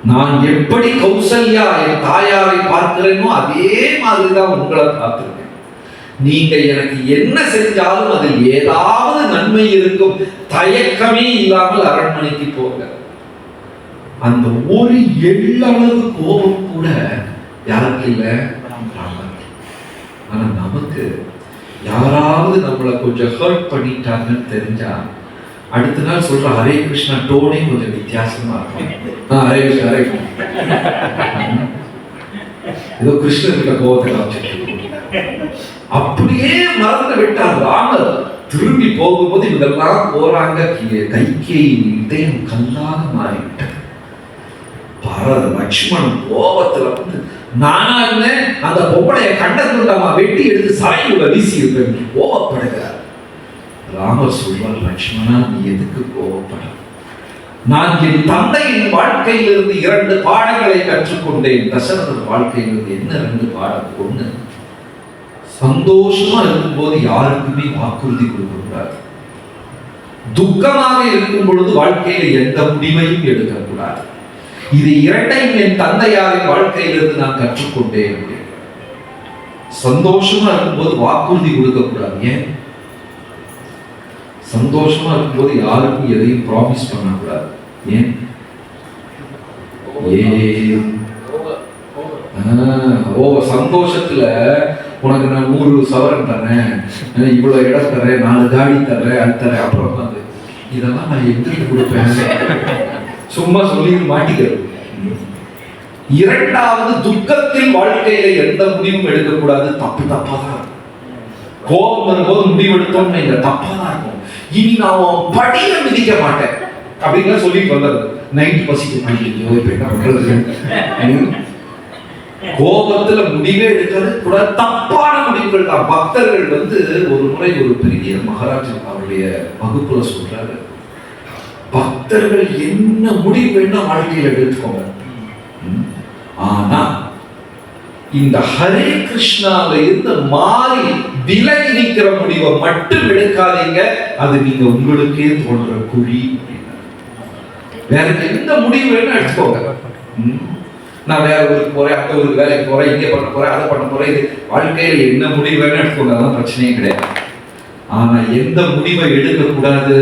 நான் எப்படி கௌசல்யா என் தாயாரை பார்க்கிறேனோ அதே மாதிரிதான் உங்களை பார்த்திருக்கேன். நீங்க எனக்கு என்ன செஞ்சாலும் அதில் ஏதாவது நன்மை இருக்கும். தயக்கமே இல்லாமல் அரண்மனைக்கு போங்க. அந்த ஒரு எள்ளளவு கோபம் கூட யாருக்கு இல்லை? ஆனா நமக்கு யாராவது நம்மளை கொஞ்சம் ஹர்ட் பண்ணிட்டாங்கன்னு தெரிஞ்சா அடுத்த நாள் சொல்ற ஹரே கிருஷ்ணா டோனே கொஞ்சம் வித்தியாசமா இருக்கும். ஹரே கிருஷ்ணா ஹரே ஏதோ கிருஷ்ணர்கிட்ட கோபத்தை காமிச்சிட்டு அப்படியே மறந்து விட்டார் ராமர். திரும்பி போகும்போது இதெல்லாம் போறாங்க. கைகேயி இதயம் கல்லாக மாறிவிட்டது. பரத லட்சுமணன் கோபத்துல நானா இருந்தேன், அந்த பொம்பளைய கண்டத்துண்டமா வெட்டி எடுத்து சாய்வுல வீசி இருப்பேன் கோபப்படுகிறார். ராமர் சொல்வார், லட்சுமணா நீ எதுக்கு கோபப்பட? நான் என் தந்தையின் வாழ்க்கையிலிருந்து 2 பாடங்களை கற்றுக்கொண்டேன். தசரதன் வாழ்க்கையிலிருந்து என்ன 2 பாடம்? ஒண்ணு, சந்தோஷமா இருக்கும்போது யாருக்குமே வாக்குறுதி கொடுக்க கூடாது. துக்கமாக இருக்கும் பொழுது வாழ்க்கையில எந்த முடிவையும் எடுக்கக்கூடாது. இது 2ஐயும் என் தந்தையாரின் வாழ்க்கையிலிருந்து நான் கற்றுக்கொண்டேன். சந்தோஷமா இருக்கும்போது வாக்குறுதி கொடுக்க கூடாது. ஏன்? சந்தோஷமா இருக்கும்போது யாருக்கும் எதையும் ப்ராமிஸ் பண்ணக்கூடாது. ஏன்? சந்தோஷத்துல உனக்கு நான் 100 சவரன் தரேன், இவ்வளவு இடம் தரேன், 4 காடி தரேன், அது தரேன், அப்புறம் இதெல்லாம் நான் எங்கிட்டு கொடுப்பேன்? சும்மா சொல்லி மாட்டிக்கிறது. 2வது, துக்கத்தில் வாழ்க்கையில எந்த முடிவும் எடுக்கக்கூடாது. தப்பு தப்பாதான். கோபம் வரும்போது முடிவெடுத்தோம்னு தப்பாதான் இருக்கும். இனி நான் படியை மிதிக்க மாட்டேன். அப்படின்லாம் சொல்லிட்டு வந்தாரு. நைட் பசிக்கும், ஐயோ இப்ப என்ன பண்றது, கோபத்துல முடிவே எடுக்கிறது கூட தப்பான முடிவுகள் தான். பக்தர்கள் வந்து ஒரு முறை ஒரு பெரிய மகாராஜா அவருடைய வகுப்புல சொல்றாரு, பக்தர்கள் என்ன முடிவு வேணா வாழ்க்கையில எடுத்துக்கோங்க, ஆனா இந்த ஹரே கிருஷ்ணால இருந்து மாறி விலகி நிற்கிற முடிவை மட்டும் எடுக்காதீங்க, அது நீங்க உங்களுக்கே தோன்ற குழி. வேற எந்த முடிவு வேணா எடுத்துக்கோங்க, நான் வேற ஊருக்கு போறேன், அந்த ஊருக்கு வேலைக்கு போறேன், இங்கே பண்ண போறேன், அதை பண்ண போறேன், இது வாழ்க்கையில என்ன முடிவு வேணா எடுத்துக்கோங்க, அதான் பிரச்சனையே கிடையாது. ஆனா எந்த முடிவை எடுக்க கூடாது,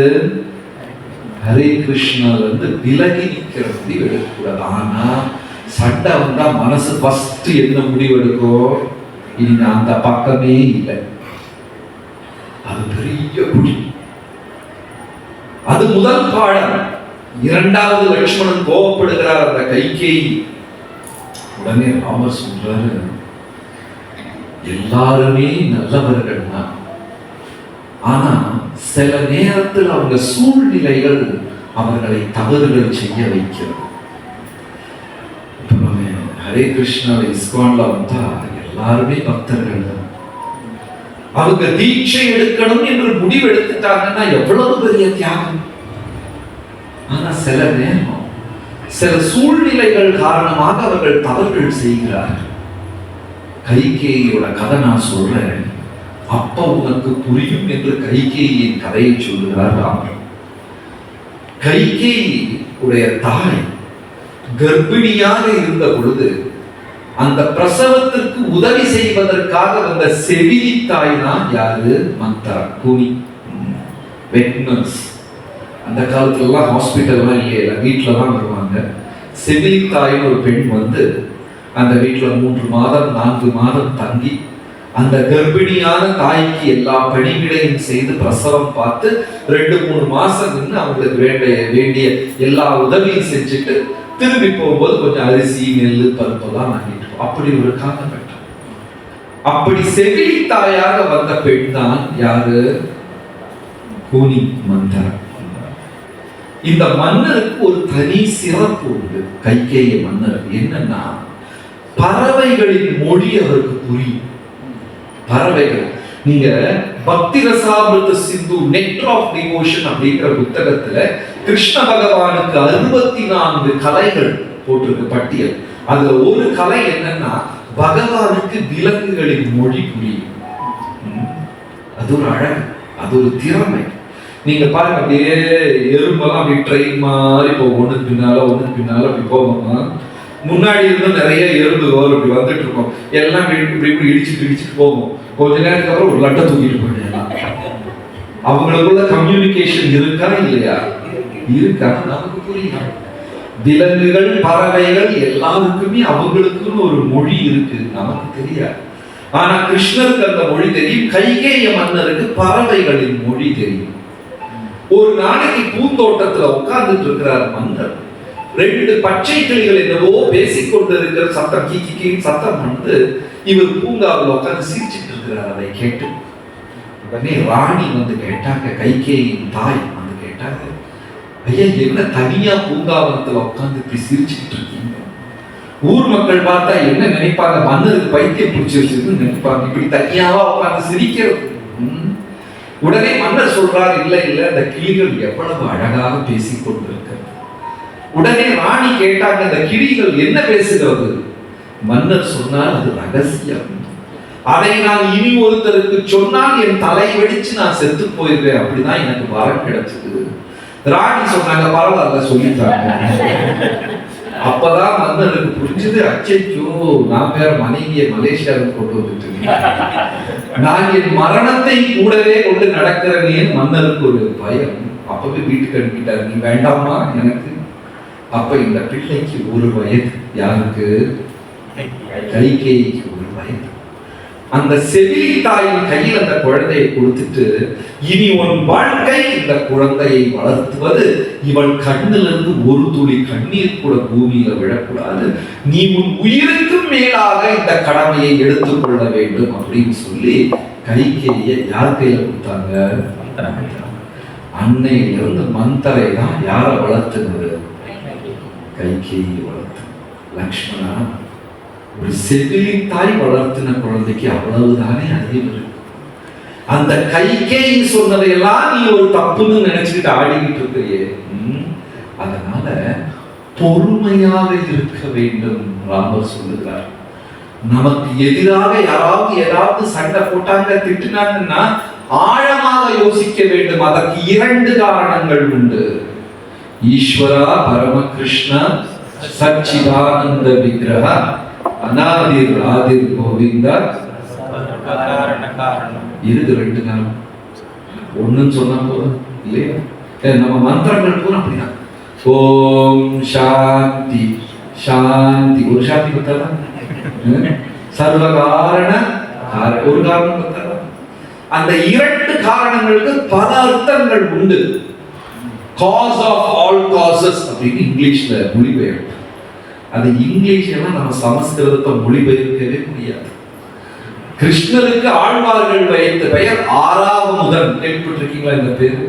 ஹரே கிருஷ்ணால இருந்து விலகி நிற்கிற முடிவு எடுக்கக்கூடாது. ஆனா சண்டை வந்தா மனசு ஃபர்ஸ்ட் என்ன முடிவு எடுக்கும், இனி அந்த பக்கமே இல்லை, அது பெரிய குடி. அது முதல் பாடம். இரண்டாவது லட்சுமணன் கோபப்படுகிறார் அந்த கைகேயி. உடனே ராமர் சொல்றாரு, எல்லாருமே நல்லவர்கள் தான், ஆனா சில நேரத்தில் அவங்க சூழ்நிலைகள் அவர்களை தவறுகள் செய்ய வைக்கிறது. ஹரே கிருஷ்ணா இஸ்கான்ல வந்தா எல்லாருமே பக்தர்கள் தான், அவங்க தீட்சை எடுக்கணும் என்று முடிவு எடுத்துட்டாங்கன்னா எவ்வளவு பெரிய தியாகம். ஆனா சில நேரம் சில சூழ்நிலைகள் காரணமாக அவர்கள் தவறுகள் செய்கிறார்கள். கைகேயியோட கதை நான் சொல்றேன், அப்ப உனக்கு புரியும் என்று கைகேயின் கதையை சொல்லுகிறார் ராமர். கைகேயி உடைய தாய் கர்ப்பிணியாக இருந்த பொழுது அந்த பிரசவத்திற்கு உதவி செய்வதற்காக வந்த செவிலி தாய் தான் யாரு, மந்தரா, கூனி, வெட்னஸ். அந்த காலத்துல எல்லாம் ஹாஸ்பிட்டல்லாம் இல்லையா, வீட்டுல தான் வருவாங்க. செவிலி தாயின்னு ஒரு பெண் வந்து அந்த வீட்டுல 3 மாதம் 4 மாதம் தங்கி அந்த கர்ப்பிணியான தாய்க்கு எல்லா பணிவிடையும் செய்து பிரசவம் பார்த்து 2-3 மாசம் நின்று அவங்களுக்கு வேண்டிய எல்லா உதவியும் செஞ்சுட்டு திரும்பி போகும்போது கொஞ்சம் அரிசி நெல் பருப்பெல்லாம் வாங்கிட்டு அப்படி ஒரு காலகட்டம். அப்படி செவிலி தாயாக வந்த பெண் தான் யாரு, கூனி மந்தரா. இந்த மன்னருக்கு ஒரு தனி சிறப்பு உண்டு. கைகேய மன்னர் என்னன்னா, பறவைகளின் மொழி அவருக்கு புரியும். பறவைகள், நீங்க பக்தி ரசாமிருத சிந்து நெக்டர் ஆஃப் டிவோஷன் அப்படிங்கிற புத்தகத்துல கிருஷ்ண பகவானுக்கு 64 கலைகள் போட்டிருக்கு பட்டியல். அதுல ஒரு கலை என்னன்னா, பகவானுக்கு விலங்குகளின் மொழி புரியும். அது ஒரு அழகு, அது ஒரு திறமை. நீங்க பாருங்க, அப்படியே எறும்பெல்லாம் அப்படி ட்ரெயின் மாதிரி போகும், ஒண்ணுக்கு பின்னால அப்படி போவோமா. முன்னாடி இருந்தும் நிறைய எறும்பு அப்படி வந்துட்டு இருக்கோம், எல்லாம் இப்படி இடிச்சுட்டு போகும். கொஞ்ச நேரத்துக்கு அப்புறம் ஒரு லட்டை தூக்கிட்டு போயிடலாம். அவங்களுக்குள்ள கம்யூனிகேஷன் இருக்கா இல்லையா, இருக்கா, நமக்கு புரியும். விலங்குகள் பறவைகள் எல்லாருக்குமே அவங்களுக்குன்னு ஒரு மொழி இருக்கு, நமக்கு தெரியாது. ஆனா கிருஷ்ணருக்கு அந்த மொழி தெரியும். கைகேய மன்னருக்கு பறவைகளின் மொழி தெரியும். ஒரு நாளைக்கு பூந்தோட்டத்துல உட்கார்ந்துட்டு இருக்கிறார் மன்னர். 2 பச்சை கிளிகள் என்னவோ பேசிக்கொண்டு இருக்கிற சத்தம், கீக்கின்னு சத்தம் வந்து இவர் பூங்காவில் உட்கார்ந்து சிரிச்சுட்டு இருக்கிறார். அதை கேட்டு உடனே ராணி வந்து கேட்டாங்க, கைகேயின் தாய் வந்து கேட்டாங்க, ஐயா என்ன தனியா பூங்காவனத்துல உட்கார்ந்து இப்படி சிரிச்சுட்டு இருக்கீங்க? ஊர் மக்கள் பார்த்தா என்ன நினைப்பாங்க, மன்னருக்கு பைத்தியம் பிடிச்சிருச்சுன்னு நினைப்பாங்க, இப்படி தனியாவா உட்கார்ந்து சிரிக்கிறது. உடனே மன்னர் சொல்றார், இல்ல அந்த கிளிகள் எவ்வளவு அழகாக பேசிக் கொண்டிருக்கிறது. உடனே ராணி கேட்டாங்க, அந்த கிளிகள் என்ன பேசுகிறது? மன்னர் சொன்னார், அது ரகசியம், அதை நான் இனி ஒருத்தருக்கு சொன்னால் என் தலை வெடிச்சு நான் செத்து போயிருவேன், அப்படிதான் எனக்கு வரம் கிடைச்சது. ராணி சொன்னாங்க, பரவாயில்ல சொல்லிட்டாங்க. அப்பதான் மன்னருக்கு புரிஞ்சது, அச்சோ நான் வேற மனைவியை மலேசியாவுக்கு கொண்டு வந்துட்டு நான் என் மரணத்தை கூடவே கொண்டு நடக்கிறேன்னு மன்னருக்கு ஒரு பயம். அப்பவே வீட்டுக்கு அனுப்பிட்டார், நீ வேண்டாமா எனக்கு. அப்ப இந்த பிள்ளைக்கு 1 வயது, யாருக்கு, கைகேயிக்கு 1 வயது. அந்த செவிலி தாயின் கையில் அந்த குழந்தையை கொடுத்துட்டு, இனி உன் வாழ்க்கை இந்த குழந்தையை வளர்த்துவது, இவள் கண்ணிலிருந்து ஒரு துளி கண்ணீர் கூட பூமியில விழக்கூடாது, நீ உன் உயிருக்கும் மேலாக இந்த கடமையை எடுத்துக்கொள்ள வேண்டும் அப்படின்னு சொல்லி கைகேயை யார் கையில கொடுத்தாங்க? அன்னையிலிருந்து மந்தரை தான் யாரை வளர்த்துனது? கைகேயி வளர்த்து. லக்ஷ்மணா ஒரு செவிலி தாய் வளர்த்தின குழந்தைக்கு அவ்வளவுதானே அறிவு இருக்கு. அந்த கைகேயி சொன்னதையெல்லாம் நீ ஒரு தப்புன்னு நினைச்சுக்கிட்டு ஆடிக்கிட்டு இருக்கிறியே. அதனால பொறுமையாக இருக்க வேண்டும். ராமர் சொல்லுகிறார், நமக்கு எதிராக யாராவது ஏதாவது சண்டை போட்டாங்க, திட்டினாங்கன்னா ஆழமாக யோசிக்க வேண்டும். அதற்கு 2 காரணங்கள் உண்டு. ஈஸ்வரா பரமகிருஷ்ண சச்சிதானந்த விக்கிரக அநாதிர் ஆதிர் கோவிந்தா இருக்கு 2 காரணம். ஒண்ணுன்னு சொன்னா போதும் இல்லையா? நம்ம மந்திரங்கள் பூரா அப்படிதான். ஓம் சாந்தி சாந்தி, ஒரு சாந்தி பத்தாதா? சர்வகாரண ஒரு காரணம் பத்தாதா? அந்த 2 காரணங்களுக்கு பல அர்த்தங்கள் உண்டு. காஸ் ஆஃப் ஆல் காசஸ் அப்படின்னு இங்கிலீஷ்ல மொழிபெயர்ப்பு. அது இங்கிலீஷ்ல நம்ம சமஸ்கிருதத்தை மொழிபெயர்க்கவே முடியாது. கிருஷ்ணருக்கு ஆழ்வார்கள் வைத்த பெயர் ஆறாவமுதன். கேள்விப்பட்டிருக்கீங்களா இந்த பேரு?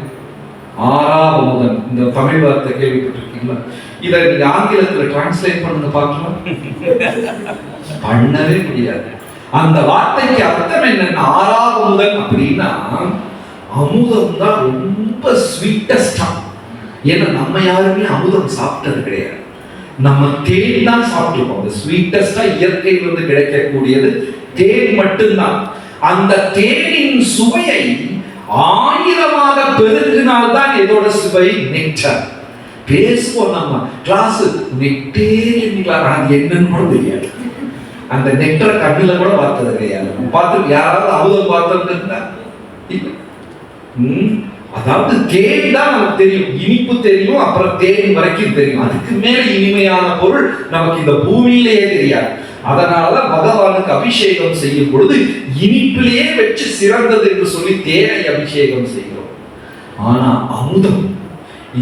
ஆறாவமுதன், இந்த தமிழ் வார்த்தை கேள்விப்பட்டிருக்கீங்களா? இதை நீங்க ஆங்கிலத்தில் டிரான்ஸ்லேட் பண்ணுங்க பார்க்கலாம். பண்ணவே முடியாது. அந்த வார்த்தைக்கு அர்த்தம் என்னன்னா, ஆறாவமுதன் அப்படின்னா அமுதம் தான் ரொம்ப ஸ்வீட்டஸ்டா. ஏன்னா நம்ம யாருமே அமுதம் சாப்பிட்டது கிடையாது. நம்ம தேன் தான் சாப்பிட்டுருக்கோம். அந்த ஸ்வீட்டஸ்டா இயற்கையிலிருந்து கிடைக்கக்கூடியது தேன் மட்டும்தான். அந்த தேனின் சுவையை 1000ஆக பெருக்கினால்தான் இதோட சுவை நெக்டர். பேசுவோம் நம்ம கிளாஸ் நெக்டேர், அது என்னன்னு கூட தெரியாது. அந்த நெக்டர் கண்ணுல கூட பார்த்தது கிடையாது. பார்த்து யாராவது அமுதம் பார்த்தது இருந்தா? அதாவது தேன் தான் நமக்கு தெரியும், இனிப்பு தெரியும், அப்புறம் தேன் வரைக்கும் தெரியும். அதுக்கு மேல இனிமையான பொருள் நமக்கு இந்த பூமியிலேயே தெரியாது. அதனாலதான் பகவானுக்கு அபிஷேகம் செய்யும் பொழுது இனிப்பிலேயே வச்சு சிறந்தது என்று சொல்லி தேனை அபிஷேகம் செய்கிறோம். ஆனா அமுதம்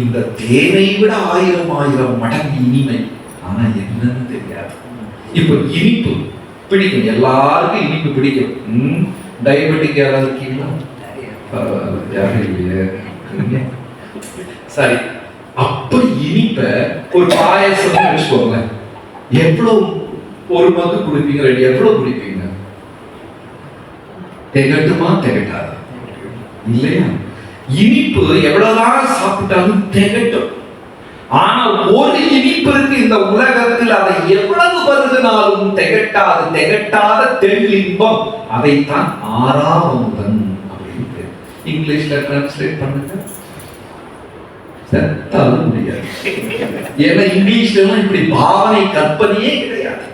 இந்த தேனை விட 1000 மடங்கு இனிமை. ஆனா என்னன்னு தெரியாது. இப்ப இனிப்பு பிடிக்கும், எல்லாருக்கும் இனிப்பு பிடிக்கும். டயபெட்டிக் யாராவது இருக்கீங்களா? சரி, அப்படி இனிப்ப ஒரு பாயசம் வச்சுக்கோங்க. எவ்வளவு ஒரு மகு குடிப்பீங்க? எவ்வளவு குடிப்பீங்க? திகட்டுமா திகட்டாது இல்லையா? இனிப்பு எவ்வளவுதான் சாப்பிட்டாலும் திகட்டும். ஆனா ஒரு இனிப்பு இருக்கு இந்த உலகத்தில், அதை எவ்வளவு வருதினாலும் திகட்டாது. திகட்டாத தெளின்பம், அதைத்தான் ஆறாவமுதன் அப்படின்னு இங்கிலீஷ்ல டிரான்ஸ்லேட் பண்ணுங்க. செத்தாலும் முடியாது. ஏன்னா இங்கிலீஷ்ல எல்லாம் இப்படி பாவனை கற்பனையே கிடையாது.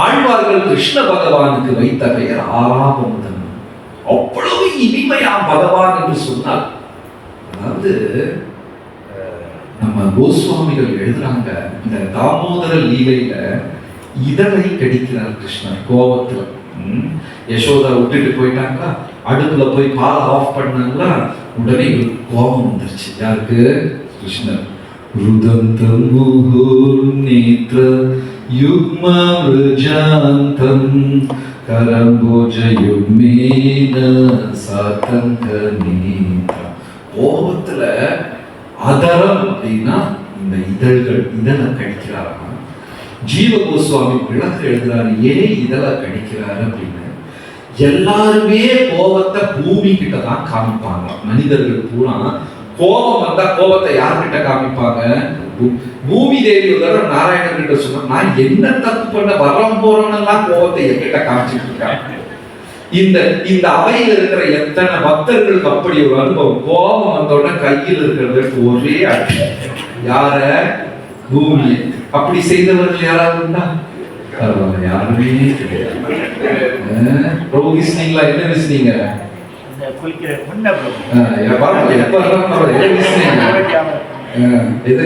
ஆழ்வார்கள் கிருஷ்ண பகவானுக்கு வைத்த பெயர் ஆறாவமுதன். அவ்வளவு இனிமையா பகவான் என்று சொன்னார். அதாவது நம்ம கோஸ்வாமிகள் எழுதுறாங்க, இந்த தாமோதர லீலையில இதழை கடிக்கிறார் கிருஷ்ணர் கோபத்துல. யசோதா விட்டுட்டு போயிட்டாங்களா, அடுப்புல போய் பால் ஆஃப் பண்ணாங்களா, உடனே கோபம் வந்துருச்சு. யாருக்கு? கிருஷ்ணர். ருதந்தம் முஹுர்நேத்ர யுக்மவ்ருஜாந்தம் கரம்போஜயுக்மேன சாதங்கநேத்ர. கோபத்துல அதரம் அப்படின்னா இந்த இதழ்கள், இதழ கடிக்கிறாரா. ஜீவ கோஸ்வாமி விளக்கு எழுதுறாரு, ஏன் இதழ கடிக்கிறாரு அப்படின்னு. எல்லாருமே கோபத்தை பூமி கிட்ட தான் காமிப்பாங்க. மனிதர்கள் பூரா கோபம் வந்தா கோபத்தை யார்கிட்ட காமிப்பாங்க? பூமி தேவி ஒரு தடவை நாராயணன் கிட்ட சொன்னா, நான் என்ன தப்பு பண்ண, வரம் போறோம்லாம் கோபத்தை என்கிட்ட காமிச்சிட்டு இருக்காங்க. இந்த அவையில் இருக்கிற எத்தனை பக்தர்களுக்கு அப்படி ஒரு அனுபவம். கோபம் வந்தோடனே கையில் இருக்கிறது ஒரே அடி. யார? பூமி. அப்படி செய்தவர்கள் யாராவது உண்டா? யாருமே கிடையாது. என்ன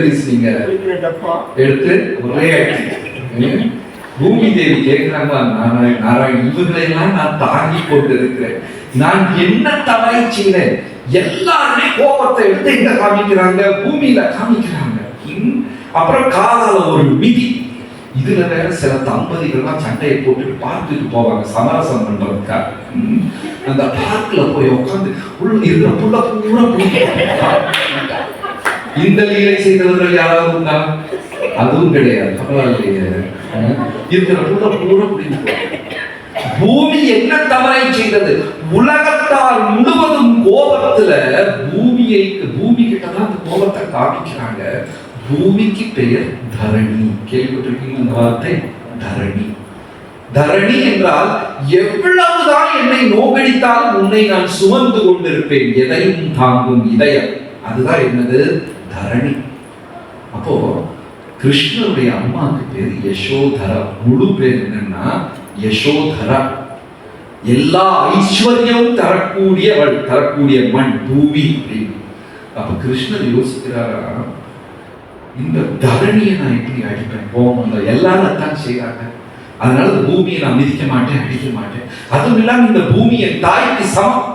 வீசினீங்க? எடுத்து ஒரே அடி. பூமி தேவி கேட்கிறாங்க, நாராயண் இவர்களெல்லாம் நான் தாங்கி கொண்டு இருக்கிறேன், நான் என்ன தவறை செய்தேன்? எல்லாருமே கோபத்தை எடுத்து எங்க காமிக்கிறாங்க? பூமியில காமிக்கிறாங்க. அப்புறம் காதால ஒரு மிதி, இதுல வேற சில தம்பதிகள்லாம் சண்டையை போட்டு பார்த்துட்டு போவாங்க சமரசம் பண்றதுக்காக. அந்த பார்க்ல போய் உட்காந்து உள்ள இருக்கிற புள்ள பூரா இந்த லீலை செய்தவர்கள் யாராவது உண்டா? அதுவும் கிடையாது. பரவாயில்லையே, இருக்கிற புள்ள பூரா பிடிக்கும். பூமி என்ன தவறை செய்தது? உலகத்தார் முழுவதும் கோபத்துல பூமி கிட்டதான் அந்த கோபத்தை காமிக்கிறாங்க. பூமிக்கு பெயர் தரணி. கேள்விப்பட்டிருக்கீங்க இந்த வார்த்தை? தரணி. தரணி என்றால் எவ்வளவுதான் என்னை நோகடித்தாலும் உன்னை நான் சுமந்து கொண்டிருப்பேன், எதையும் தாங்கும் இதயம். அதுதான் என்னது? தரணி. அப்போ கிருஷ்ணருடைய அம்மாவுக்கு பேர் யசோதரா. முழு பேர் என்னன்னா யசோதரா. எல்லா ஐஸ்வர்யமும் தரக்கூடிய மண் பூமி அப்படின்னு. அப்ப கிருஷ்ணர் யோசிக்கிறாரா, இந்த தரணியை நான் எப்படி அடிப்பேன்? போகணும், எல்லாரும் தான் செய்யறாங்க, அதனால இந்த பூமியை நான் மிதிக்க மாட்டேன், அடிக்க மாட்டேன். அதுவும் இல்லாம இந்த பூமி என் தாய்க்கு சமம்,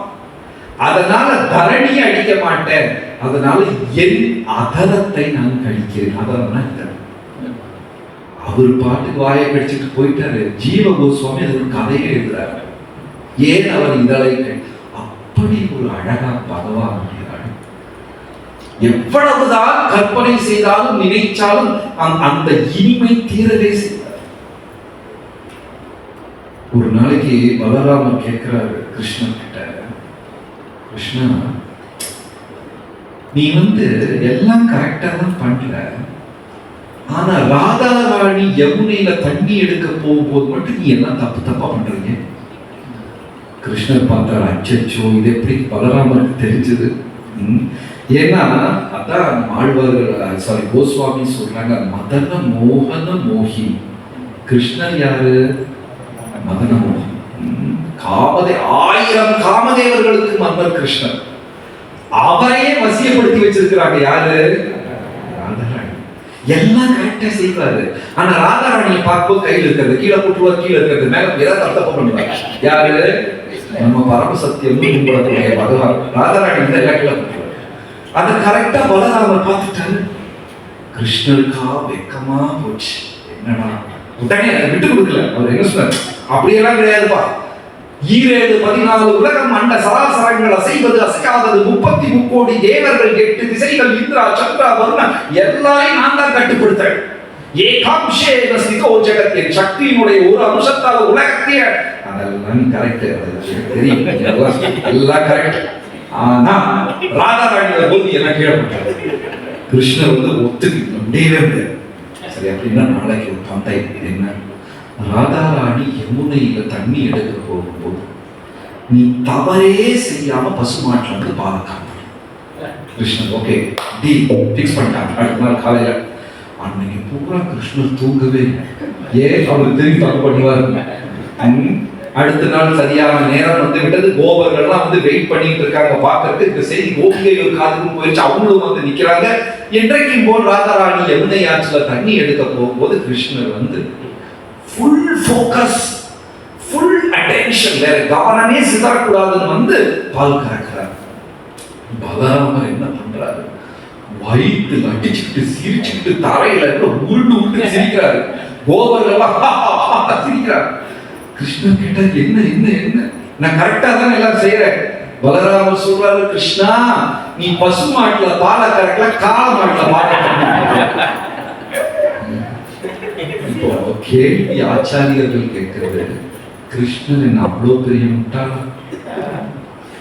அதனால தரணியை அடிக்க மாட்டேன், அதனால என் அதரத்தை நான் கழிக்கிறேன். அதரம்னா அவர் பாட்டுக்கு வாயை கடிச்சிட்டு போயிட்டாரு. ஜீவ கோஸ்வாமி அது ஒரு கதையை எழுதுறாரு. ஏன் அவர் இதழை அப்படி ஒரு அழகா பகவான் எவ்வளவுதான் கற்பனை செய்தாலும் நினைச்சாலும் அந்த இனிமை தீரவே செய்தார். ஒரு நாளைக்கு பலராமர் கேட்கிறாரு கிருஷ்ணன் கிட்ட, கிருஷ்ணா நீ எல்லாம் கரெக்டா தான் பண்ற, ஆனா ராதாராணி யமுனையில தண்ணி எடுக்க போகும்போது மட்டும் நீ எல்லாம் தப்பா பண்றீங்க. கிருஷ்ணர் பார்த்தாரு, அச்சோ இது எப்படி பலராமருக்கு தெரிஞ்சது? ஏன்னா அதான் ஆழ்வார்கள் கோஸ்வாமி சொல்றாங்க, மதன மோகன மோகி. கிருஷ்ணர் யாரு? மதன மோகன். 1000 காமதேவர்களுக்கு மன்னர் கிருஷ்ணர். அவரையே வசியப்படுத்தி வச்சிருக்கிறாங்க. யாரு? ராதாராணி. எல்லாம் கரெக்டா செய்வாரு. ஆனா ராதாராணியை பார்க்கும்போது கையில் இருக்கிறது கீழே போட்டுருவார், கீழே இருக்கிறது மேல ஏதாவது தப்பு பண்ணுவார். யாரு? நம்ம பரமசத்தியம் கும்பிடக்கூடிய பகவான். ராதாராணி எல்லாம் கீழே போட்டுருவார். அதை கரெக்டா பலராமர் பார்த்துட்டாரு. கிருஷ்ணருக்கா வெக்கமா போச்சு. என்னடா உடனே அதை விட்டு கொடுக்கல. அவர் என்ன சொன்னார்? அப்படியெல்லாம் கிடையாதுப்பா, 14 உலகம் அண்ட சராசரங்கள் அசைவது அசையாதது 33 கோடி தேவர்கள் 8 திசைகள் இந்திரா சந்திரா வருணன் எல்லாரையும் நான் தான் கட்டுப்படுத்துறேன். ஏகாம்சேன ஸ்திதோ ஜெகத், என் சக்தியினுடைய ஒரு அம்சத்தால் உலகத்தையே. அதெல்லாம் கரெக்ட், தெரியும், எல்லாம் கரெக்ட். ஆனா ராதாராணியோட போது என்ன கேட்கப்பட்டாரு? கிருஷ்ணர் ஒத்துக்கிட்டு முடியவே. சரி, அப்படின்னா நாளைக்கு ஒரு பந்தை. என்ன? ராதாராணி யமுனையில தண்ணி எடுக்க போகும்போது நீ தவறே செய்யாம பசுமாட்டில பால் காப்பாடு. கிருஷ்ணர் ஓகே டி பிக்ஸ் பண்ணிட்டாங்க. அடுத்த நாள் காலையில அன்னைக்கு பூரா கிருஷ்ணர் தூங்கவே இல்லை. ஏன்? அவருக்கு திரும்பி தப்பு பண்ணுவார். அடுத்த நாள் சரியான நேரம் விட்டது. கோபர்கள்லாம் வெயிட் பண்ணிட்டு இருக்காங்க பார்க்கறதுக்கு. இந்த செய்தி கோபிகைகள் காதுக்கும் போயிடுச்சு. அவங்களும் நிக்கிறாங்க. என்றைக்கும் போல் ராதாராணி யமுனை ஆற்றுல தண்ணி எடுக்க போகும்போது கிருஷ்ணர் ஃபுல் ஃபோக்கஸ், ஃபுல் அட்டென்ஷன், வேற கவனமே சிதறக்கூடாதுன்னு பால் கறக்கிறார். பலராமர் என்ன பண்றாரு? வயிற்று அடிச்சுக்கிட்டு சிரிச்சுக்கிட்டு தரையில உருண்டு சிரிக்கிறாரு. கோபர்கள்லாம் சிரிக்கிறார். கிருஷ்ணன் கேட்டா, என்ன என்ன என்ன நான் கரெக்டா தான் எல்லாம் செய்யறேன். பலராமர் சொல்றாரு, கிருஷ்ணா நீ பசு மாட்டுல பாலை கறக்கல, காள மாட்டுல பாலை. இப்போ கேள்வி ஆச்சாரியர்கள் கேட்கிறது, கிருஷ்ணன் என்ன அவ்வளோ பெரிய முட்டாளா?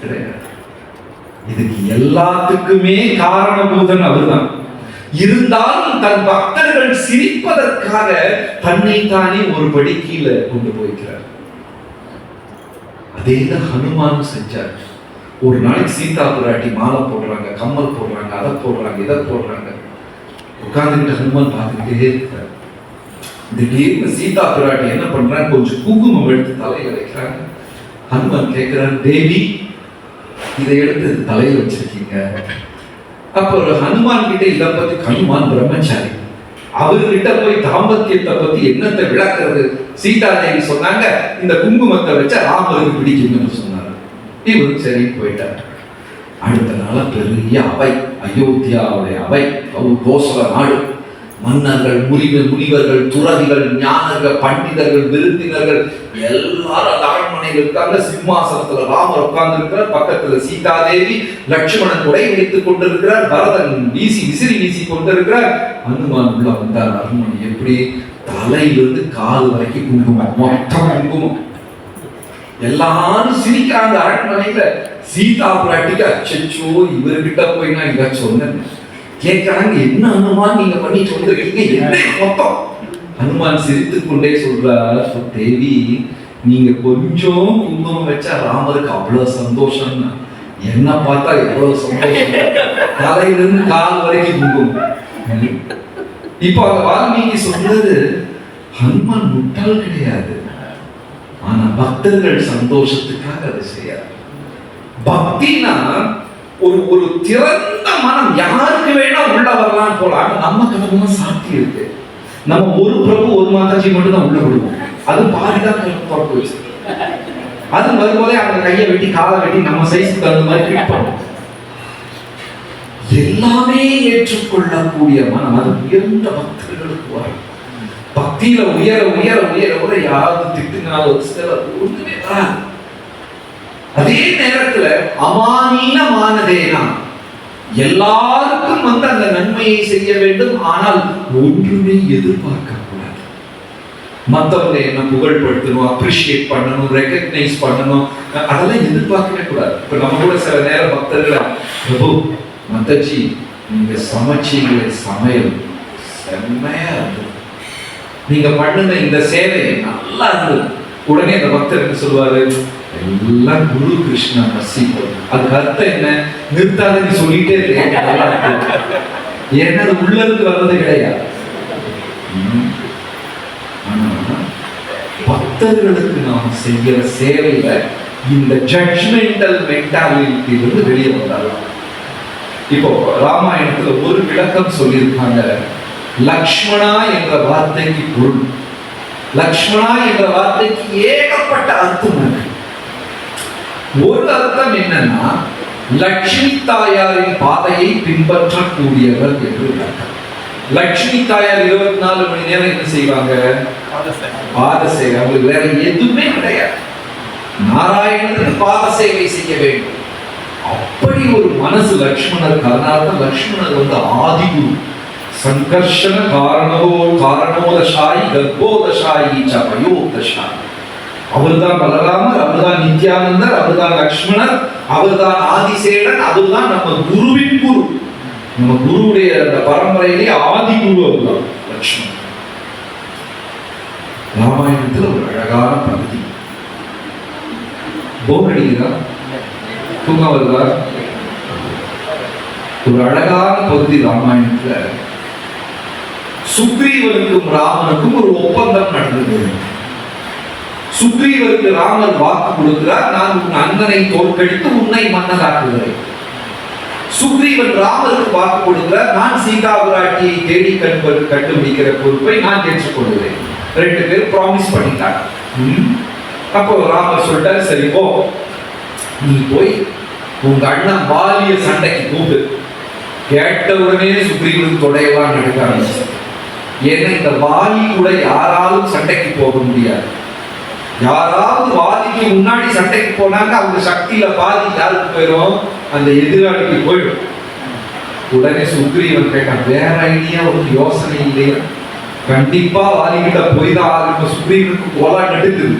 கிடையாது. இதுக்கு எல்லாத்துக்குமே காரணபூதன் அவர்தான். இருந்தாலும் தன் பக்தர்கள் சிரிப்பதற்காக தன்னைத்தானே ஒரு படி கீழே கொண்டு போய்க்கிறார். அதேதான் ஹனுமான் செஞ்சார். ஒரு நாளைக்கு சீதா பிராட்டி மாலை போடுறாங்க, கம்மல் போடுறாங்க, அதை போடுறாங்க, இதை போடுறாங்க. உட்கார்ந்துட்டு ஹனுமான் பார்த்துக்கிட்டே இருக்கிறார். திடீர்னு சீதா பிராட்டி என்ன பண்றாங்க? கொஞ்சம் குங்குமம் எடுத்து தலையில வைக்கிறாங்க. ஹனுமான் கேட்கிறார், தேவி இதை எடுத்து தலையில வச்சிருக்கீங்க. அப்ப ஒரு ஹனுமான் கிட்ட இதை பத்தி, ஹனுமான் பிரம்மச்சாரி, அவர்கிட்ட போய் தாம்பத்தியத்தை பத்தி என்னத்தை விளக்குறது? சீதா தேவி சொன்னாங்க, இந்த குங்குமத்தை வச்சா ராமருக்கு பிடிக்கும்னு சொன்னாரு. இவரு சரி போயிட்டார். அடுத்த நாள் பெரிய அவை, அயோத்தியாவுடைய அவை, கோசல நாடு. மன்னர்கள், முனிவர்கள், துறவிகள், ஞானர்கள், பண்டிதர்கள், விருந்தினர்கள் எல்லாரும் அந்த அரண்மனையில் இருக்காங்க. சிம்மாசனத்துல ராமர் உட்கார்ந்து இருக்கிறார், பக்கத்துல சீதாதேவி, லட்சுமணன் உடை வைத்துக் கொண்டிருக்கிறார், பரதன் விசிறி வீசி கொண்டிருக்கிறார். ஹனுமான் உள்ள வந்தார். அரண்மனை எப்படி? தலையிலிருந்து கால் வரைக்கும் குங்குமம், மொத்தம் குங்குமம். எல்லாரும் சிரிக்கிறாங்க அரண்மனையில. சீதா பிராட்டிக்கு அச்சோ இவர்கிட்ட போய் நான் இத சொன்னேன். கேட்கறாங்க, என்ன ஹனுமான் நீங்க பண்ணிட்டு வந்திருக்கீங்க, என்ன மொத்தம்? ஹனுமான் சிரித்துக் கொண்டே சொல்றார், தேவி நீங்க கொஞ்சம் குங்குமம் வச்சா ராமருக்கு அவ்வளவு சந்தோஷம், என்ன பார்த்தா எவ்வளவு சந்தோஷம், தலையிலிருந்து கால் வரைக்கும் குங்குமம். இப்போ அந்த வால்மீகி சொல்றது, ஹனுமான் முட்டாள் கிடையாது, ஆனா பக்தர்கள் சந்தோஷத்துக்காக அதை செய்யாது. பக்தினா ஒரு திறந்த மனம், யாருக்கு வேணா உள்ள வரலாம் போல. நம்ம கதவு சாத்தி இருக்கு. நம்ம ஒரு பிரபு ஒரு மாதாஜி மட்டும் தான் உள்ள விடுவோம். அது பாதிதான் திறப்பு வச்சு, அது வரும்போதே அவங்க கையை வெட்டி காலை வெட்டி நம்ம சைஸ்க்கு தகுந்த மாதிரி ஃபிட் பண்ணுவோம். எல்லாமே ஏற்றுக்கொள்ளக்கூடிய மனம் அது உயர்ந்த பக்தர்களுக்கு வரும். பக்தியில உயர உயர உயர உயர யாராவது திட்டுனாலும் ஒண்ணுமே வராது. அதே நேரத்துல அமானீனமானதேனா எல்லாருக்கும் அந்த நன்மையை செய்ய வேண்டும், ஆனால் ஒன்றுமே எதிர்பார்க்க கூடாது. மத்தவங்க என்ன புகழ்படுத்தணும், அப்ரிஷியேட் பண்ணணும், ரெகக்னைஸ் பண்ணணும், அதெல்லாம் எதிர்பார்க்கவே கூடாது. இப்ப நம்ம கூட சில நேரம் பக்தர்களை, பிரபு மத்தஜி நீங்க சமைச்சீங்களே சமையல் செம்மையா இருந்தது, நீங்க பண்ணுன இந்த சேவை நல்லா இருந்தது. உடனே அந்த பக்தர் என்ன சொல்லுவாரு, எல்லாம் குரு கிருஷ்ணா ரசிப்போம். அதுக்கு அர்த்தம் என்ன? நிறுத்தாத நீ சொல்லிட்டே இருக்க, ஏன்னா அது உள்ள இருந்து வர்றது கிடையாது. பக்தர்களுக்கு நாம் செய்கிற சேவையில இந்த ஜட்ஜ்மெண்டல் மென்டாலிட்டி வந்து வெளியே வந்தாலும். இப்போ ராமாயணத்துல ஒரு விளக்கம் சொல்லியிருக்காங்க. லக்ஷ்மணா என்ற வார்த்தைக்கு பொருள், லக்ஷ்மணா என்ற வார்த்தைக்கு ஏகப்பட்ட அர்த்தம் இருக்கு. ஒரு அர்த்தம் என்னன்னா, லட்சுமி தாயாரின் பாதையை பின்பற்றக்கூடியவர் என்று அர்த்தம். லட்சுமி தாயார் 24 மணி நேரம் என்ன செய்வாங்க? பாத சேவை. அவங்களுக்கு வேற எதுவுமே கிடையாது, நாராயணனுக்கு பாத சேவை செய்ய வேண்டும். அப்படி ஒரு மனசு லக்ஷ்மணருக்கு. அதனால்தான் லக்ஷ்மணர் வந்து ஆதிகுரு, சங்கர்ஷண காரணோதசாயி கர்ப்போதசாயி சபயோதசாயி. அவர்தான் பலராமர், அவர்தான் நித்யானந்தர், அவர்தான் லக்ஷ்மணர், அவர்தான் ஆதிசேடன், அவர்தான் நம்ம குருவின் குரு. நம்ம குருவுடைய அந்த பரம்பரையிலே ஆதி குரு அவர்தான் லக்ஷ்மணர். ராமாயணத்தில் ஒரு அழகான பகுதி. போர் அடிக்கிறா, தூங்க வருதா? ஒரு அழகான பகுதி ராமாயணத்துல. சுக்ரீவனுக்கும் ராமனுக்கும் ஒரு ஒப்பந்தம் நடந்தது. சுக்ரீவனுக்கு ராமர் வாக்கு கொடுக்கிறார், நான் உன் அண்ணனை தோற்கடித்து உன்னை மன்னராக்குகிறேன். சுக்ரீவன் ராமருக்கு வாக்கு கொடுக்கிறார், நான் சீதா பிராட்டியை தேடி கண்டுபிடிக்கிற பொறுப்பை நான் ஏற்றுக்கொள்கிறேன். 2 பேர் ப்ராமிஸ் பண்ணிட்டாங்க. அப்போ ராமர் சொல்லிட்டாரு, சரி போ, நீ போய் உங்க அண்ணன் வாலிய சண்டைக்கு கூப்பிடு. கேட்ட உடனே சுக்ரீவனுக்கு தொடையெல்லாம் நடக்க ஆரம்பிச்சு. ஏன்னா இந்த வாலி கூட யாராலும் சண்டைக்கு போக முடியாது. யாராவது வாலிக்கு முன்னாடி சண்டைக்கு போனாங்க, அவங்க சக்தியில பாதி யாருக்கு போயிடும்? அந்த எதிராளிக்கு போயிடும். உடனே சுக்ரீவன் கேட்டான், வேற ஐடியா ஒரு யோசனை இல்லையா? கண்டிப்பா வாலிகிட்ட போய் தான் ஆரம்பிக்கும். சுக்ரீவனுக்கு கோலா நடுக்குது.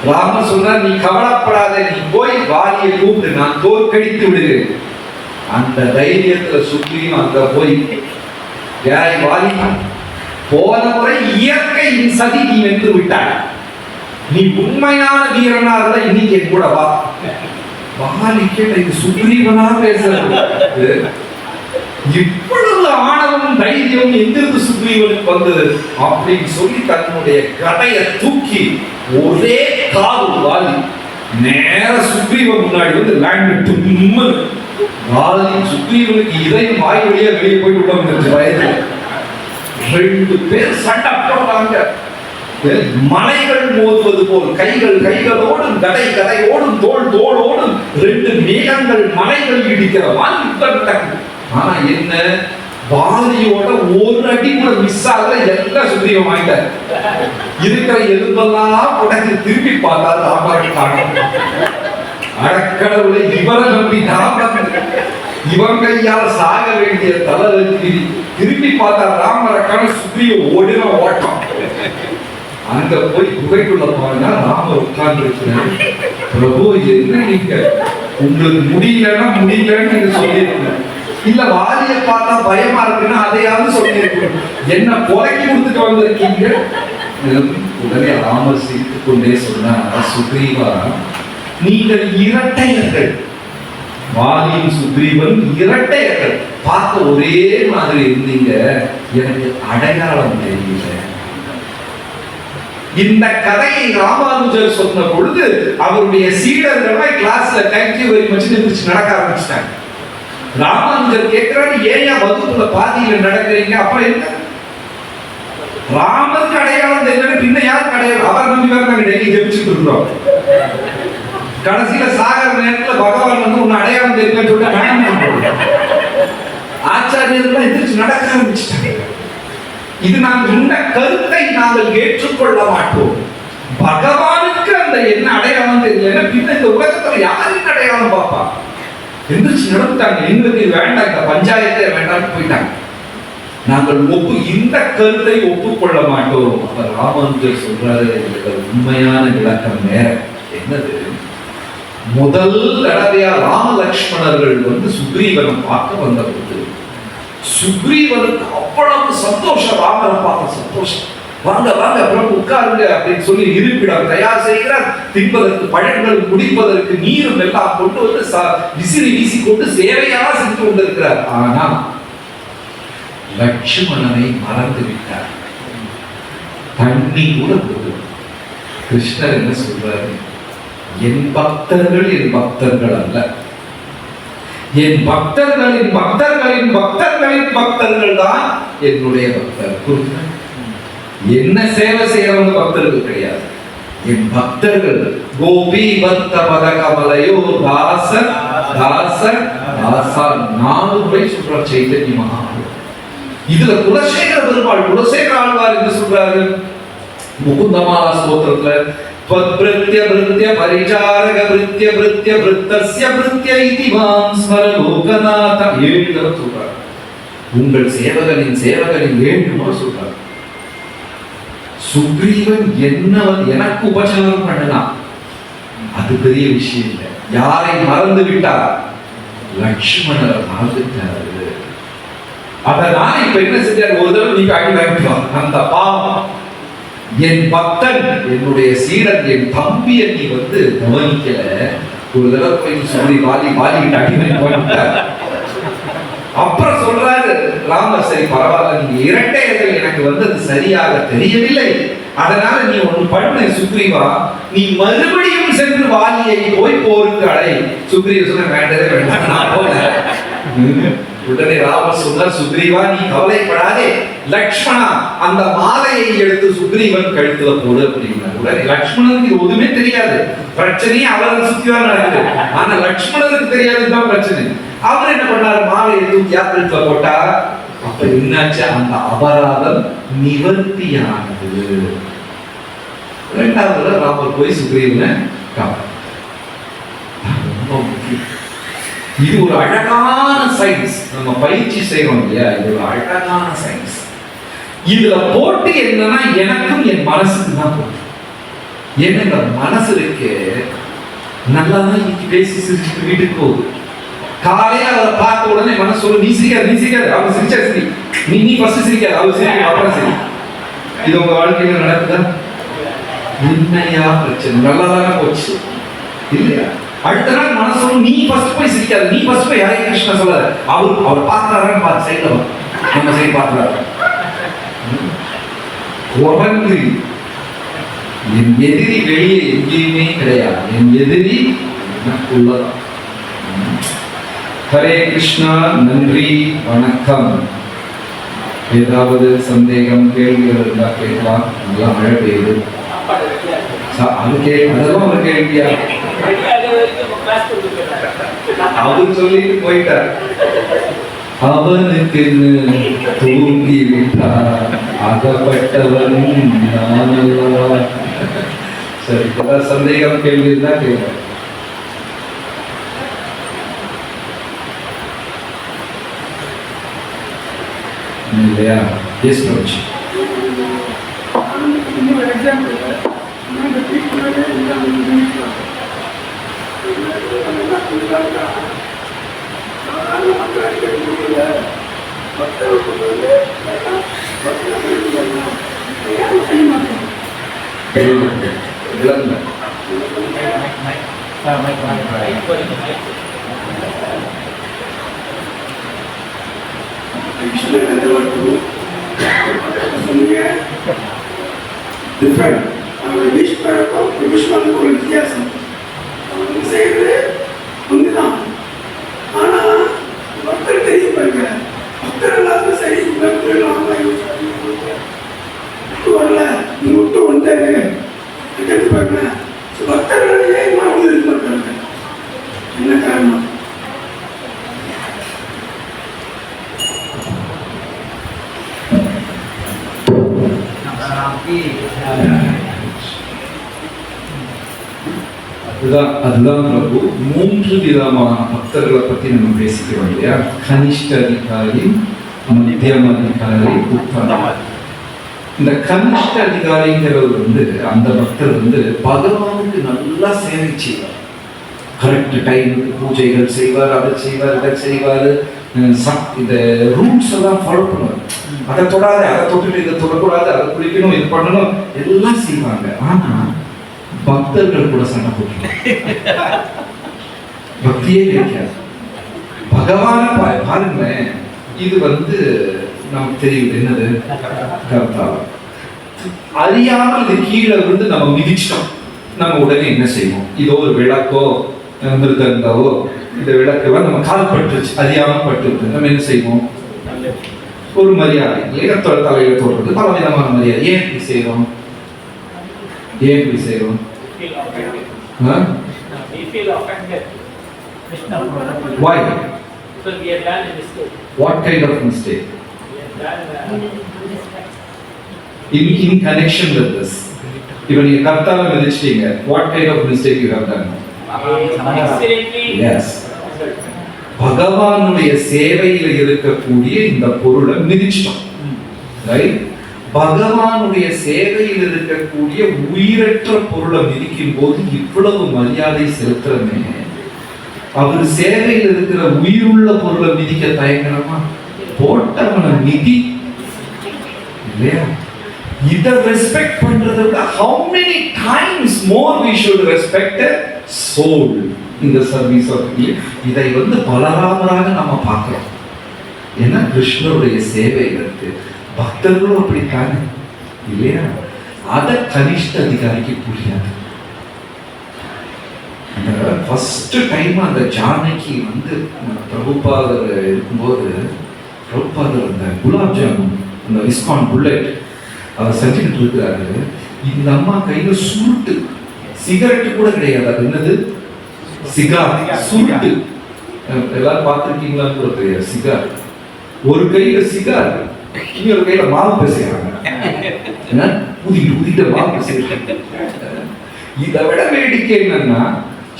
ராமர் சொல்றார், நீ கவலைப்படாத, நீ போய் வாலியை கூப்பிட்டு நான் தோற்கடித்து விடுகிறேன். அந்த தைரியத்துல சுக்ரீவன் அங்க போய், வாலி போன முறை இயற்கையின் சதி நீ வென்று விட்டாய், நீ உண்மையான வீரனா இருந்தா இன்னைக்கு என் கூட வா. வாலி கேட்ட, இது சுக்ரீவனா பேசுறது? இவ்வளவு ஆணவம் தைரியம் எங்கிருந்து சுக்ரீவனுக்கு வந்தது அப்படின்னு சொல்லி தன்னுடைய கடையை தூக்கி ஒரே கால் வாலி நேர சுக்ரீவன் முன்னாடி வந்து லேண்ட் தும்மல். வாலி சுக்ரீவனுக்கு இதயம் வாய் வழியா வெளியே போய் விட முடிஞ்சு. வயது 2 பேர் சண்டை போடுறாங்க. மலைகள் மோதுவது போல் கைகளோடும் கதையோடும் தோளோடும் 2 மேகங்கள் மலைகள் இடிக்கிற மாதிரி. ஆனா என்ன, வாலியோட ஒரு அடி கூட மிஸ் ஆகல, எல்லாம் சுக்ரீவன் வாங்கிட்டார். இருக்கிற எலும்பெல்லாம் உடனே திரும்பி பார்த்தா ராமரை காணும். அடக்கடவுளை இவரை நம்பி ராமன் இவன் கையால் சாக வேண்டிய தலைவருக்கு திரும்பி பார்த்தா ராமரை காண. சுக்ரீவன் ஓடின ஓட்டம். அங்க போய் குகைக்குள்ள போனா ராமர் உட்கார்ந்து இருக்கிறார். பிரபு என்ன நீங்க உங்களுக்கு முடியலன்னு நீங்க சொல்லிருக்கீங்க, இல்ல வாலிய பார்த்தா பயமா இருக்குன்னா அதையாவது சொல்லிருக்கீங்க, என்ன கொலைக்கு கொடுத்துட்டு வந்திருக்கீங்க. உடனே ராமர் சிரித்துக் கொண்டே சொன்னார், சுக்ரீவா நீங்கள் இரட்டையர்கள், வாலியும் சுக்ரீவன் இரட்டையர்கள், பார்க்க ஒரே மாதிரி இருந்தீங்க, எனக்கு அடையாளம் தெரியல. இந்த கதையை ராமானுஜர் சொன்ன பொழுது அவருடைய சீடர்கள் கிளாஸ்ல தேங்க்யூ வெரி மச் நடக்க ஆரம்பிச்சிட்டாங்க. ராமானுஜர் கேட்கிறாரு, ஏன் வகுப்புல பாதியில நடக்கிறீங்க? அப்புறம் என்ன ராமருக்கு அடையாளம் தெரியல, பின்ன யாருக்கு அடையாளம்? அவர் நம்பி வேற நாங்க டெய்லி ஜெபிச்சுட்டு இருக்கிறோம். கடைசியில சாகர நேரத்துல பகவான் வந்து உன்னை அடையாளம் தெரியலன்னு சொல்லிட்டு ஆச்சாரியர்கள் எதிர்த்து நடக்க ஆரம்பிச்சிட்டாங்க. இது நாங்கள் இந்த கருத்தை நாங்கள் ஏற்றுக்கொள்ள மாட்டோம். பகவானுக்கு அந்த என்ன அடையாளம் தெரியல, பின்ன இந்த உலகத்துல யாருக்கு அடையாளம் பாப்பா? எந்திரிச்சு நடந்துட்டாங்க. எங்களுக்கு வேண்டாம், இந்த பஞ்சாயத்தை வேண்டாம்னு போயிட்டாங்க. நாங்கள் இந்த கருத்தை ஒப்புக்கொள்ள மாட்டோம். அப்ப ராமானுஜர் சொல்றாரு, இதுக்கு உண்மையான விளக்கம் வேற. என்னது? முதல் தடவையா ராம லக்ஷ்மணர்கள் வந்து சுக்ரீவனை பார்க்க வந்த போது சுக்ரீவனுக்கு அவ்வளவு சந்தோஷம், ராமரை பார்த்த சந்தோஷம். வாங்க வாங்க அப்புறம் உட்காருங்க அப்படின்னு சொல்லி இருப்பிடம் தயார் செய்கிறார். தின்பதற்கு பழங்கள், குடிப்பதற்கு நீரும் எல்லாம் கொண்டு வந்து விசிறி வீசி கொண்டு சேவையாக சென்று கொண்டிருக்கிறார். ஆனா லட்சுமணனை மறந்து விட்டார். தண்ணி கூட போது. கிருஷ்ணர் என்ன சொல்றாரு? என் பக்தர்கள் என் பக்தர்கள் அல்ல, என் பக்தர்களின் பக்தர்களின் பக்தர்களின் பக்தர்கள் தான் என்னுடைய பக்தர். என்ன சேவை செய்யறவங்க பக்தர்கள் கிடையாது, என் பக்தர்கள். கோபி பக்த பத கமலையோ தாச தாச தாசா 4 முறை சொல்ற சைத்தன்ய மகாபிரபு. இதுல குலசேகர பெருமாள், குலசேகர ஆழ்வார் என்ன சொல்றாரு? முகுந்தமாலா ஸ்தோத்திரத்துல त्वत्प्रत्य भृत्य परिचारक भृत्य भृत्य भृत्तस्य भृत्य इति मां स्मर लोकनाथ. 7 தடவை சொல்றார். உங்கள் சேவகனின் சேவகனின் 7 முறை சொல்றார். சுக்ரீவன் எனக்கு உபசாரம் பண்ணலாம், அது பெரிய விஷயம் இல்லை. யாரை மறந்து விட்டார்? லட்சுமணரை மறந்துட்டாரு. அதனால இப்ப என்ன செஞ்சார்? ஒரு தடவை நீங்க அடி வாங்கிட்டு அந்த பாவம் என் பக்தன், என்னுடைய சீடன், என் தம்பியை நீ வந்து கவனிக்கல. ஒரு தடவை போய் சொல்லி வாலிக்கிட்ட அடிமை போயிட்டார். அப்புறம் சொல்றாரு ராமர், சரி பரவாயில்ல, நீங்க இரட்டையர்கள் எனக்கு வந்து அது சரியாக தெரியவில்லை, அதனால நீ ஒண்ணு பண்ணு சுக்ரீவா, நீ மறுபடியும் சென்று வாலியை போய் போருக்கு அடை. சுக்ரீவ சொன்ன வேண்டதே வேண்டாம், நான் போல. உடனே ராமர் சொன்னார், சுக்ரீவா நீ கவலைப்படாதே, லக்ஷ்மணா அந்த மாலையை எடுத்து சுக்ரீவன் கழுத்துல போடு அப்படின்னா. உடனே லக்ஷ்மணனுக்கு எதுவுமே தெரியாது, பிரச்சனையே அவரை சுத்திதான் நடக்குது. ஆனா லக்ஷ்மணனுக்கு தெரியாதுதான் பிரச்சனை. அவர் என்ன பண்ணாரு? மாலையை தூக்கி கழுத்துல போட்டா. அப்ப என்னாச்சு? அந்த அபராதம் நிவர்த்தியானது. 2வது ராமர் போய் சுக்ரீவனை காப்பாற்ற. இது ஒரு அழகான சயின்ஸ். நம்ம பயிற்சி செய்யறோம் இல்லையா, இது ஒரு அழகான சயின்ஸ். இதுல போட்டு என்னன்னா எனக்கும் என் மனசுக்கு தான் போட்டு. ஏன்னா இந்த மனசு இருக்கு நல்லா தான் இன்னைக்கு பேசி சிரிச்சுட்டு வீட்டுக்கு போகுது. காலையில அவரை பார்த்த உடனே மனசு சொல்லு, நீ சிரிக்காது, அவர் சிரிச்சா சரி, நீ ஃபர்ஸ்ட் சிரிக்காது, அவர் சிரிக்க அப்புறம் சரி. இது உங்க வாழ்க்கையில நடக்குதா? உண்மையா பிரச்சனை நல்லா தானே போச்சு இல்லையா? அடுத்த நாள் மனசு நீ ஃபர்ஸ்ட் போய் சிரிக்காது, நீ ஃபர்ஸ்ட் போய் ஹரே கிருஷ்ணா சொல்லாத, அவர் பார்க்கறாருன்னு பார்த்து சைட்ல வா, நம்ம சைடு பார்க்கறாரு. உறங்கு. என் எதிரி வெளியே எங்கேயுமே கிடையாது, என் எதிரி எனக்குள்ளதான். ஹரே கிருஷ்ணா. நன்றி, வணக்கம். ஏதாவது சந்தேகம் கேள்விகள் இருந்தா கேட்கலாம். நல்லா மழை பெய்யுது, அதெல்லாம் ஒரு கேள்வியா? அவர் சொல்லிட்டு போயிட்டார். அவனுக்கு தூங்கி விட்டார் அகப்பட்டவன் நான் அல்லவா. சரி, ஏதாவது சந்தேகம் கேள்வி இருந்தா கேட்க. இல்லையா? எஸ் ரோஜ். டிஃப்ரெண்ட். அவருடைய விஸ்வருக்கும் விஸ்வனுக்கும் ஒரு வித்தியாசம். அவங்க செய்யறது ஒன்றுதான். ஆனால் பக்தர் தெரியும் பாருங்க, பக்தர் எல்லாரும் சரி பக்தர் வரல நீ விட்டு வந்தாரு கேட்டு பாருங்க. பக்தர்கள் ஏன் வந்து இருக்க மாட்டாங்க? என்ன காரணம்? அதுதான் பிரபு. 3 விதமான பக்தர்களை பத்தி நம்ம பேசிக்கிறோம் இல்லையா? கனிஷ்ட அதிகாரி, மத்தியம அதிகாரி, உத்தம. இந்த கனிஷ்ட அதிகாரிங்கிறவர் அந்த பக்தர் பகவானுக்கு நல்லா சேவை செய்வார். கரெக்ட் டைமுக்கு பூஜைகள் செய்வார், அதை செய்வார், இதை செய்வார். இந்த ரூல்ஸ் எல்லாம் ஃபாலோ பண்ணுவார். அதை தொடாது, அதை தொட்டுட்டு இதை தொடக்கூடாது, அதை குளிக்கணும், இது பண்ணணும், எல்லாம் செய்வாங்க. ஆனா பக்தர்கள் கூட சண்டை போட்டு பக்தியே கிடைக்காது. பகவான பாருங்களேன், இது நமக்கு தெரியுது என்னது கர்த்தாவா. அறியாமல் இது கீழே நம்ம மிதிச்சிட்டோம். நம்ம உடனே என்ன செய்வோம்? இதோ ஒரு விளக்கோ மிருதங்கவோ, இந்த விளக்கெல்லாம் நம்ம கால் பட்டுருச்சு, அறியாமல் பட்டு நம்ம என்ன செய்வோம்? ஒரு மரியாதை தலையில தோன்றது பலவிதமான மரியாதை. ஏன் இப்படி செய்யறோம்? ஏன் இப்படி செய்யறோம்? Why? Because we have done a mistake. What kind of mistake? We have done in connection with this. Even you kartava midichtinga, what kind of mistake you have done? accidentally. Yes. பகவானுடைய சேவையில் இருக்கக்கூடிய இந்த பொருளை மிதிச்சிட்டோம். ரைட்? பகவானுடைய சேவையில் இருக்கக்கூடிய உயிரற்ற பொருளை மிதிக்கும் போது இவ்வளவு மரியாதை செலுத்துறமே, அவர் சேவையில் இருக்கிற உயிருள்ள பொருளை மிதிக்க தயங்கணுமா? போட்டவனை மிதி இல்லையா? இதை ரெஸ்பெக்ட் பண்றதை விட how many times more we should respect a soul in the service of God. இதை பலராமராக நம்ம பார்க்கிறோம். ஏன்னா கிருஷ்ணருடைய சேவையில் இருக்கு. பக்தர்களும் அப்படித்தானே இல்லையா? அத கனிஷ்ட அதிகாரிக்கு புரியாது. அந்த ஃபர்ஸ்ட் டைம் அந்த ஜானகி பிரபுபாதர் இருக்கும்போது, பிரபுபாதர் அந்த குலாப் ஜாமுன், அந்த இஸ்கான் புல்லட் அவர் செஞ்சுக்கிட்டு இருக்கிறாரு. இந்த அம்மா கையில சுருட்டு, சிகரெட்டு கூட கிடையாது. அது என்னது? சிகார், சுருட்டு. எல்லாரும் பார்த்துருக்கீங்களான்னு கூட தெரியாது. சிகார், ஒரு கையில சிகார், இன்னொரு கையில மாவு பேசுறாங்க. ஊதிட்டு மாவு பேசுறாங்க. இதை விட வேடிக்கை என்னன்னா,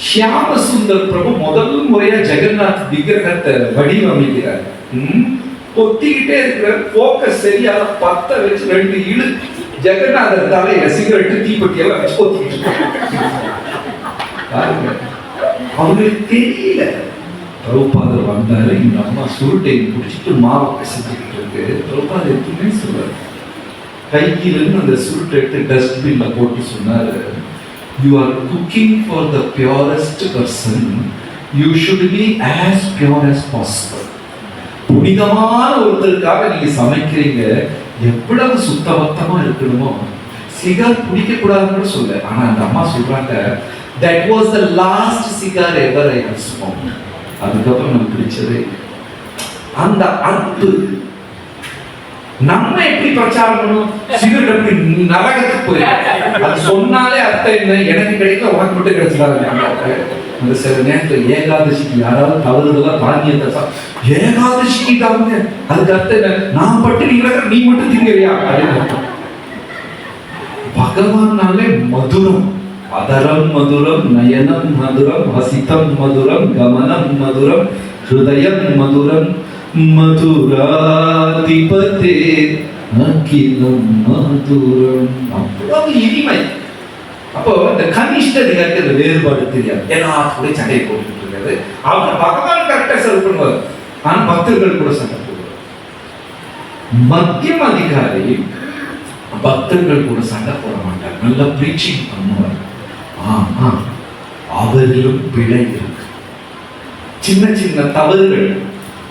ஷியாம சுந்தர் பிரபு முதல் முறையா ஜெகநாத் விக்கிரகத்தை வடிவமைக்கிறார். பொத்திக்கிட்டே இருக்கிற போக்கஸ் சரியா பத்த வச்சு 2 இழு ஜெகநாதர் தலையில சிகரெட்டு தீப்பெட்டி எல்லாம் வச்சு பொத்திக்கிட்டு அவங்களுக்கு தெரியல. பிரபுபாதர் வந்தாரு, இந்த அம்மா சுருட்டை குடிச்சிட்டு மாவு பிசைஞ்சுக்கிட்டு இருக்கு. பிரபுபாதர் எதுவுமே சொல்றாரு. கையிலிருந்து அந்த சுருட்டை எடுத்து டஸ்ட்பின்ல போட்டு சொன்னாரு, you are cooking for the purest person, you should be as pure as possible. புனிதமான ஒருத்தருக்காக நீங்க சமைக்கிறீங்க, எவ்வளவு சுத்தபத்தமா இருக்கணுமோ. சிகார் பிடிக்க கூடாதுன்னு சொல்ல. ஆனா அந்த அம்மா சொல்றாங்க, that was the last cigar ever I have smoked. அதுக்கப்புறம் நமக்கு பிடிச்சதே அந்த அன்பு. நம்ம எப்படி பிரச்சாரம் பண்ணுவோம்? சிகரெட் எப்படி நரகத்துக்கு போய் அது சொன்னாலே அர்த்தம் என்ன? எனக்கு கிடைக்கல, உனக்கு மட்டும் கிடைச்சதா? அந்த சில நேரத்தில் ஏகாதசிக்கு யாராவது தவறுதலா தானியத்தை ஏகாதசிக்கு தாங்க, அதுக்கு அர்த்தம் என்ன? நான் பட்டு நீ மட்டும் திங்கறியா அப்படின்னு. பகவானாலே மதுரம், அதரம் மதுரம், நயனம் மதுரம், வசிதம் மதுரம், கமனம் மதுரம், ஹிருதயம் மதுரம், மதுராதிபதே அகிலம் மதுரம். அவ்வளவு இனிமை. அப்போ இந்த கனிஷ்ட அதிகாரிக்கு அந்த வேறுபாடு தெரியாது, எல்லாத்துக்கூட சண்டையை போட்டுட்டு இருக்காது. அவங்க பகவான் கரெக்டா சர்வ் பண்ணுவார், ஆனா பக்தர்கள் கூட சண்டை போடுவார். மத்தியம் அதிகாரி பக்தர்கள் கூட சண்டை போட மாட்டார், நல்ல பிரீச்சிங் பண்ணுவார். ஆமா, அவரிலும் பிழை இருக்கு. சின்ன சின்ன தவறுகள்,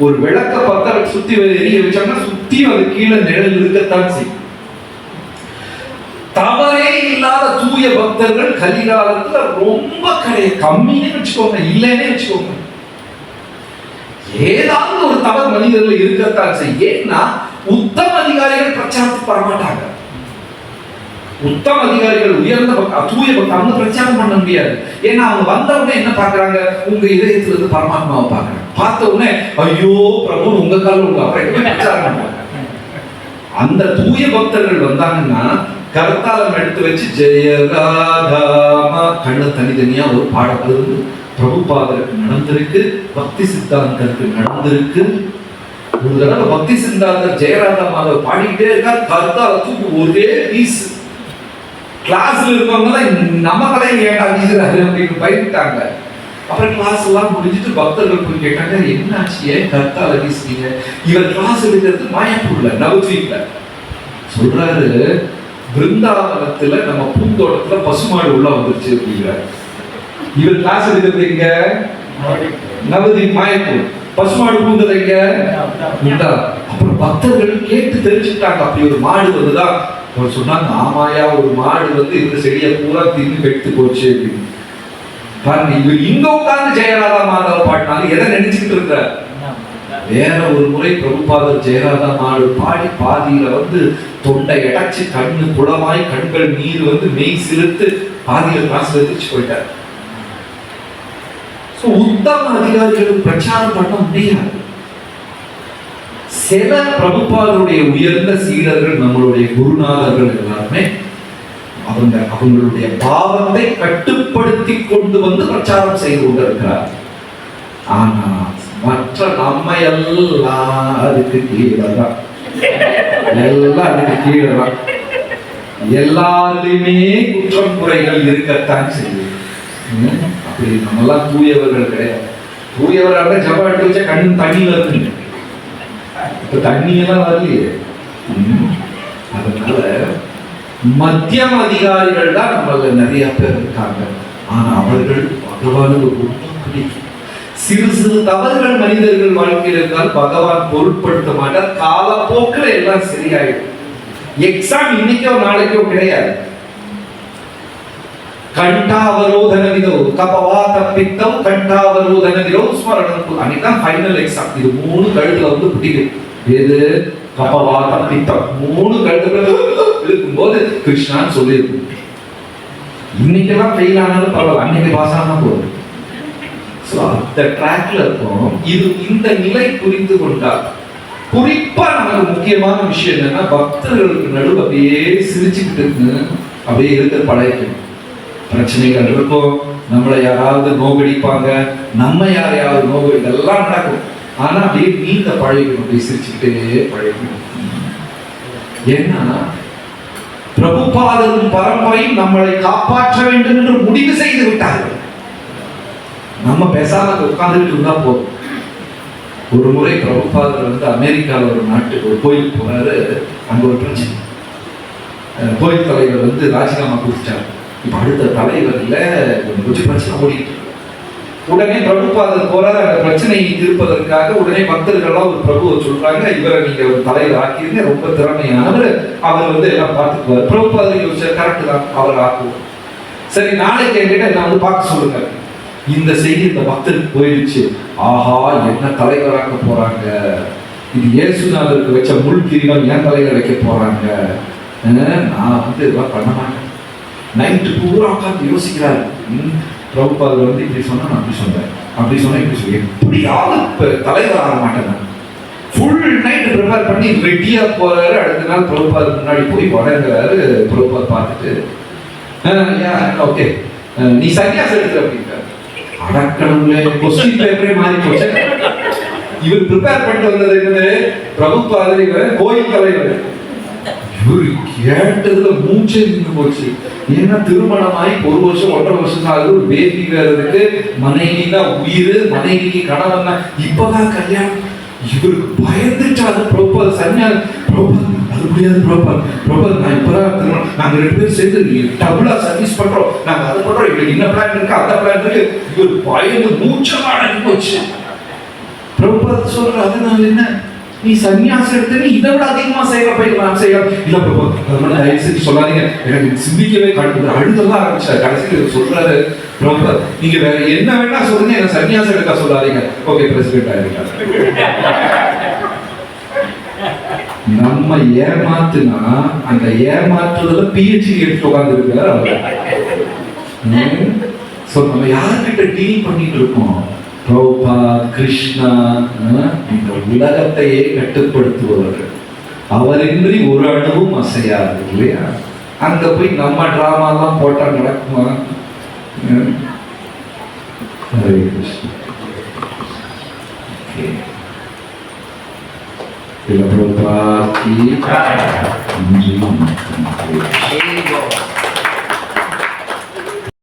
ஒரு விளக்க பார்த்தா சுத்தி எரிய வச்சோம்னா சுத்தி அது கீழே நிழல் இருக்கத்தான் செய்யும். தவறே இல்லாத தூய பக்தர்கள் கலிகாலத்துல ரொம்ப கம்மின்னு வச்சுக்கோங்க, இல்லைன்னே வச்சுக்கோங்க. ஏதாவது ஒரு தவறு மனிதர்கள் இருக்கத்தான் செய்யும். ஏன்னா உத்தம அதிகாரிகள் பிரச்சாரத்துக்கு வரமாட்டாங்க. உத்தம அதிகாரிகள் உயர்ந்த தூய பக்தர் அவங்க பிரச்சாரம் பண்ண முடியாது. ஏன்னா அவங்க வந்தவங்க என்ன பாக்குறாங்க? உங்க இதயத்துல இருந்து பரமாத்மாவை பாக்குறாங்க. பார்த்த உடனே ஐயோ பிரபு உங்க காலம் உங்க அப்புறம் பிரச்சாரம் பண்றாங்க. அந்த தூய பக்தர்கள் வந்தாங்கன்னா கருத்தாளம் எடுத்து வச்சு ஜெயராதாமா கண்ணு தனித்தனியா ஒரு பாடம். அது வந்து பிரபுபாதருக்கு நடந்திருக்கு, பக்தி சித்தாந்தருக்கு நடந்திருக்கு. ஒரு தடவை பக்தி சித்தாந்தர் ஜெயராதா மாதவ பாடிக்கிட்டே இருக்கார், கருத்தாளத்துக்கு ஒரே பீஸ். கிளாஸ்ல இருக்கவங்க நம்ம தலையை ஏண்டா வீசுறாரு அப்படின்னு பயந்துட்டாங்க. அப்புறம் கிளாஸ் எல்லாம் முடிஞ்சிட்டு பக்தர்கள் போய் கேட்டாங்க, என்னாச்சு, ஏன் கருத்தால வீசுறீங்க? இவர் கிளாஸ் எடுக்கிறது மாயப்பூர்ல நவத்வீப்ல. சொல்றாரு, பிருந்தாவனத்துல நம்ம பூந்தோட்டத்துல பசுமாடு உள்ள வந்துருச்சு அப்படிங்கிறார். இவர் கிளாஸ் எடுக்கிறது எங்க? நவதீப் மாயப்பூர். பசுமாடு பூந்தது எங்க? அப்புறம் பக்தர்கள் கேட்டு தெரிஞ்சுட்டாங்க, அப்படி ஒரு மாடு வந்துதான். சொன்னாங்க, ஆமாயா, ஒரு மாடு வந்து இந்த செடியை பூரா தின்னு கெட்டு போச்சு அப்படின்னு. பாருங்க, இவர் இங்க உட்கார்ந்து ஜெயராதா மாதவ பாடினாலும் எதை நினைச்சுக்கிட்டு இருக்கிறார்? வேற ஒரு முறை பிரபுபாதர் ஜெயராதா மாடு பாடி பாதியில வந்து தொண்டை அடைச்சு கண்ணு குளமாய் கண்கள் நீர் வந்து மெய் சிறுத்து பாதியில கிளாஸ்ல எதிர்த்து போயிட்டார். உத்தம அதிகாரிகளுக்கு பிரச்சாரம் பண்ண முடியாது. சில பிரபுபாதருடைய உயர்ந்த சீடர்கள், நம்மளுடைய குருநாதர்கள் எல்லாருமே அவங்களுடைய பாவத்தை கட்டுப்படுத்தி கொண்டு வந்து பிரச்சாரம் செய்து கொண்டிருக்கிறார். ஆனா மற்ற நம்ம எல்லாம் அதுக்கு கீழதான், எல்லாம் அதுக்கு கீழதான். எல்லாருமே குற்றம் குறைகள் இருக்கத்தான் செய்யும். அப்படி நம்மெல்லாம் தூயவர்கள் கிடையாது. தூயவராக ஜபம் எடுத்து வச்சா கண்ணு தண்ணியில இருக்குங்க. இப்ப தண்ணியெல்லாம் வரலையே. அதனால மத்தியம் அதிகாரிகள் தான் நம்மள நிறைய பேர் இருக்காங்க. ஆனா அவர்கள் பகவானுக்கு ரொம்ப பிடிக்கும். சிறு சிறு தவறுகள் மனிதர்கள் வாழ்க்கையில் இருந்தால் பகவான் பொருட்படுத்த மாட்டார். காலப்போக்கில் எல்லாம் சரியாயிடும். எக்ஸாம் இன்னைக்கோ நாளைக்கோ கிடையாது. கண்டாவரோதன விதோ கபவாத பித்தம் கண்டாவரோதன விதோ ஸ்மரணம். அன்னைக்கு ஃபைனல் எக்ஸாம். இது 3 கழுத்துல வந்து பிடிக்கும். எது? கபவாத பித்தம். 3 கழுத்துல இருக்கும்போது கிருஷ்ணான்னு சொல்லியிருக்கு. இன்னைக்கெல்லாம் ஃபெயில் ஆனாலும் பரவாயில்ல, அன்னைக்கு பாஸ் ஆனா போதும். அந்த ட்ராக்ல இருக்கும். இது இந்த நிலை புரிந்து கொண்டால், குறிப்பா நமக்கு முக்கியமான விஷயம் என்னன்னா, பக்தர்களுக்கு நடுவு அப்படியே சிரிச்சுக்கிட்டு அப்படியே இருக்க பழகிக்கணும். பிரச்சனைகள் இருக்கும், நம்மளை யாராவது நோகடிப்பாங்க, நம்ம யாரையாவது நோகடி, இதெல்லாம் நடக்கும். ஆனா அப்படியே நீங்க பழகிக்கணும், அப்படியே சிரிச்சுக்கிட்டே பழகிக்கணும். ஏன்னா பிரபுபாதரும் பரம்பரையும் நம்மளை காப்பாற்ற வேண்டும் என்று முடிவு செய்து விட்டார்கள். நம்ம பேசாம உட்கார்ந்துட்டு இருந்தா போதும். ஒரு முறை பிரபுபாதர் வந்து அமெரிக்காவில் ஒரு நாட்டுக்கு ஒரு கோயிலுக்கு போறாரு. அங்க ஒரு பிரச்சனை. கோயில் தலைவர் வந்து ராஜினாமா கொடுத்தார். இப்ப அடுத்த தலைவர் இல்ல, கொஞ்சம் பிரச்சனை ஓடிட்டு. உடனே பிரபுபாதர் போறாரு. அந்த பிரச்சனையை தீர்ப்பதற்காக உடனே பக்தர்கள்லாம் ஒரு பிரபுவை சொல்றாங்க, இவரை நீங்க ஒரு தலைவர் ஆக்கிருங்க, ரொம்ப திறமையானவர், அவர் வந்து எல்லாம் பார்த்துக்குவார். பிரபுபாதர் யோசிச்சார், கரெக்ட் தான், அவர் ஆக்குவோம். சரி, நாளைக்கு என்கிட்ட என்ன வந்து பார்க்க சொல்லுங்க. இந்த செய்தி இந்த பக்தருக்கு போயிடுச்சு. ஆஹா, என்ன தலைவராக்க போறாங்க, இது இயேசுநாதருக்கு வச்ச முள் கிரீடம் ஏன் தலையில வைக்க போறாங்க, நான் வந்து இதெல்லாம் பண்ண மாட்டேன். நைட்டு பூரா உட்காந்து யோசிக்கிறாரு. பிரபுபாதர் வந்து இப்படி சொன்னா நான் அப்படி சொன்னேன், அப்படி சொன்னா இப்படி சொல்லி எப்படியாவது தலைவர் ஆக மாட்டேன். ஃபுல் நைட் ப்ரிப்பேர் பண்ணி ரெடியா போறாரு. அடுத்த நாள் பிரபுபாதர் முன்னாடி போய் வணங்குறாரு. பிரபுபாத் பார்த்துட்டு ஓகே நீ சன்னியாசம் எடுக்கிற அப்படின்றாரு. அடக்கணும்ல கொஸ்டின் பேப்பரே மாறி போச்சு. இவர் ப்ரிப்பேர் பண்ணிட்டு வந்தது என்னது, பிரபுபாதர் இவர் கோயில் தலைவர். இவரு கேட்டதுல மூச்சே நின்று போச்சு. ஏன்னா திருமணமாயி 1 வருஷம் 1.5 வருஷம் தான் ஆகுது. ஒரு பேபி வேற இருக்கு. மனைவி தான் உயிர், மனைவிக்கு கணவன் தான், இப்பதான் கல்யாணம். இவருக்கு பயந்துட்டாரு. பிரபுபாத் சன்னியாசி, பிரபுபாத் அது முடியாது, பிரபுபாத் நான் இப்பதான் திருமணம், நாங்க 2 பேரும் சேர்ந்து டபுளா சர்வீஸ் பண்றோம், நாங்க அதை பண்றோம், இவருக்கு என்ன பிளான் இருக்கு அந்த பிளான் இருக்கு. இவர் பயந்து மூச்செல்லாம் அடங்கி போச்சு. பிரபுபாத் சொல்ற அதனால என்ன, நீ சன்னியாசம் எடுத்து இதை விட அதிகமா செய்யற நான் செய்யலாம். இல்ல பிரபு தயவு செஞ்சு சொல்லாதீங்க, எனக்கு சிந்திக்கவே காட்டுது, அழுதெல்லாம் ஆரம்பிச்சாரு. கடைசியில் சொல்றாரு, பிரபு நீங்க வேற என்ன வேணா சொல்லுங்க, எனக்கு சன்னியாசம் எடுக்க சொல்லாதீங்க. ஓகே பிரசிடென்ட் ஆயிருக்காரு. நம்ம ஏமாத்துனா அந்த ஏமாற்றுறதுல பிஹெச்டி எடுத்து உட்கார்ந்து இருக்காரு அவர். நம்ம யார்கிட்ட டீல் பண்ணிட்டு இருக்கோம்? பிரபுபாத், கிருஷ்ணா, இந்த உலகத்தையே கட்டுப்படுத்துபவர். அவரின்றி ஒரு அணுவும் அசையாது இல்லையா? அங்க போய் நம்ம டிராமாலாம் போட்டா நடக்குமா? ஹரே கிருஷ்ணா. பிரபுபாத் கி ஜெய்.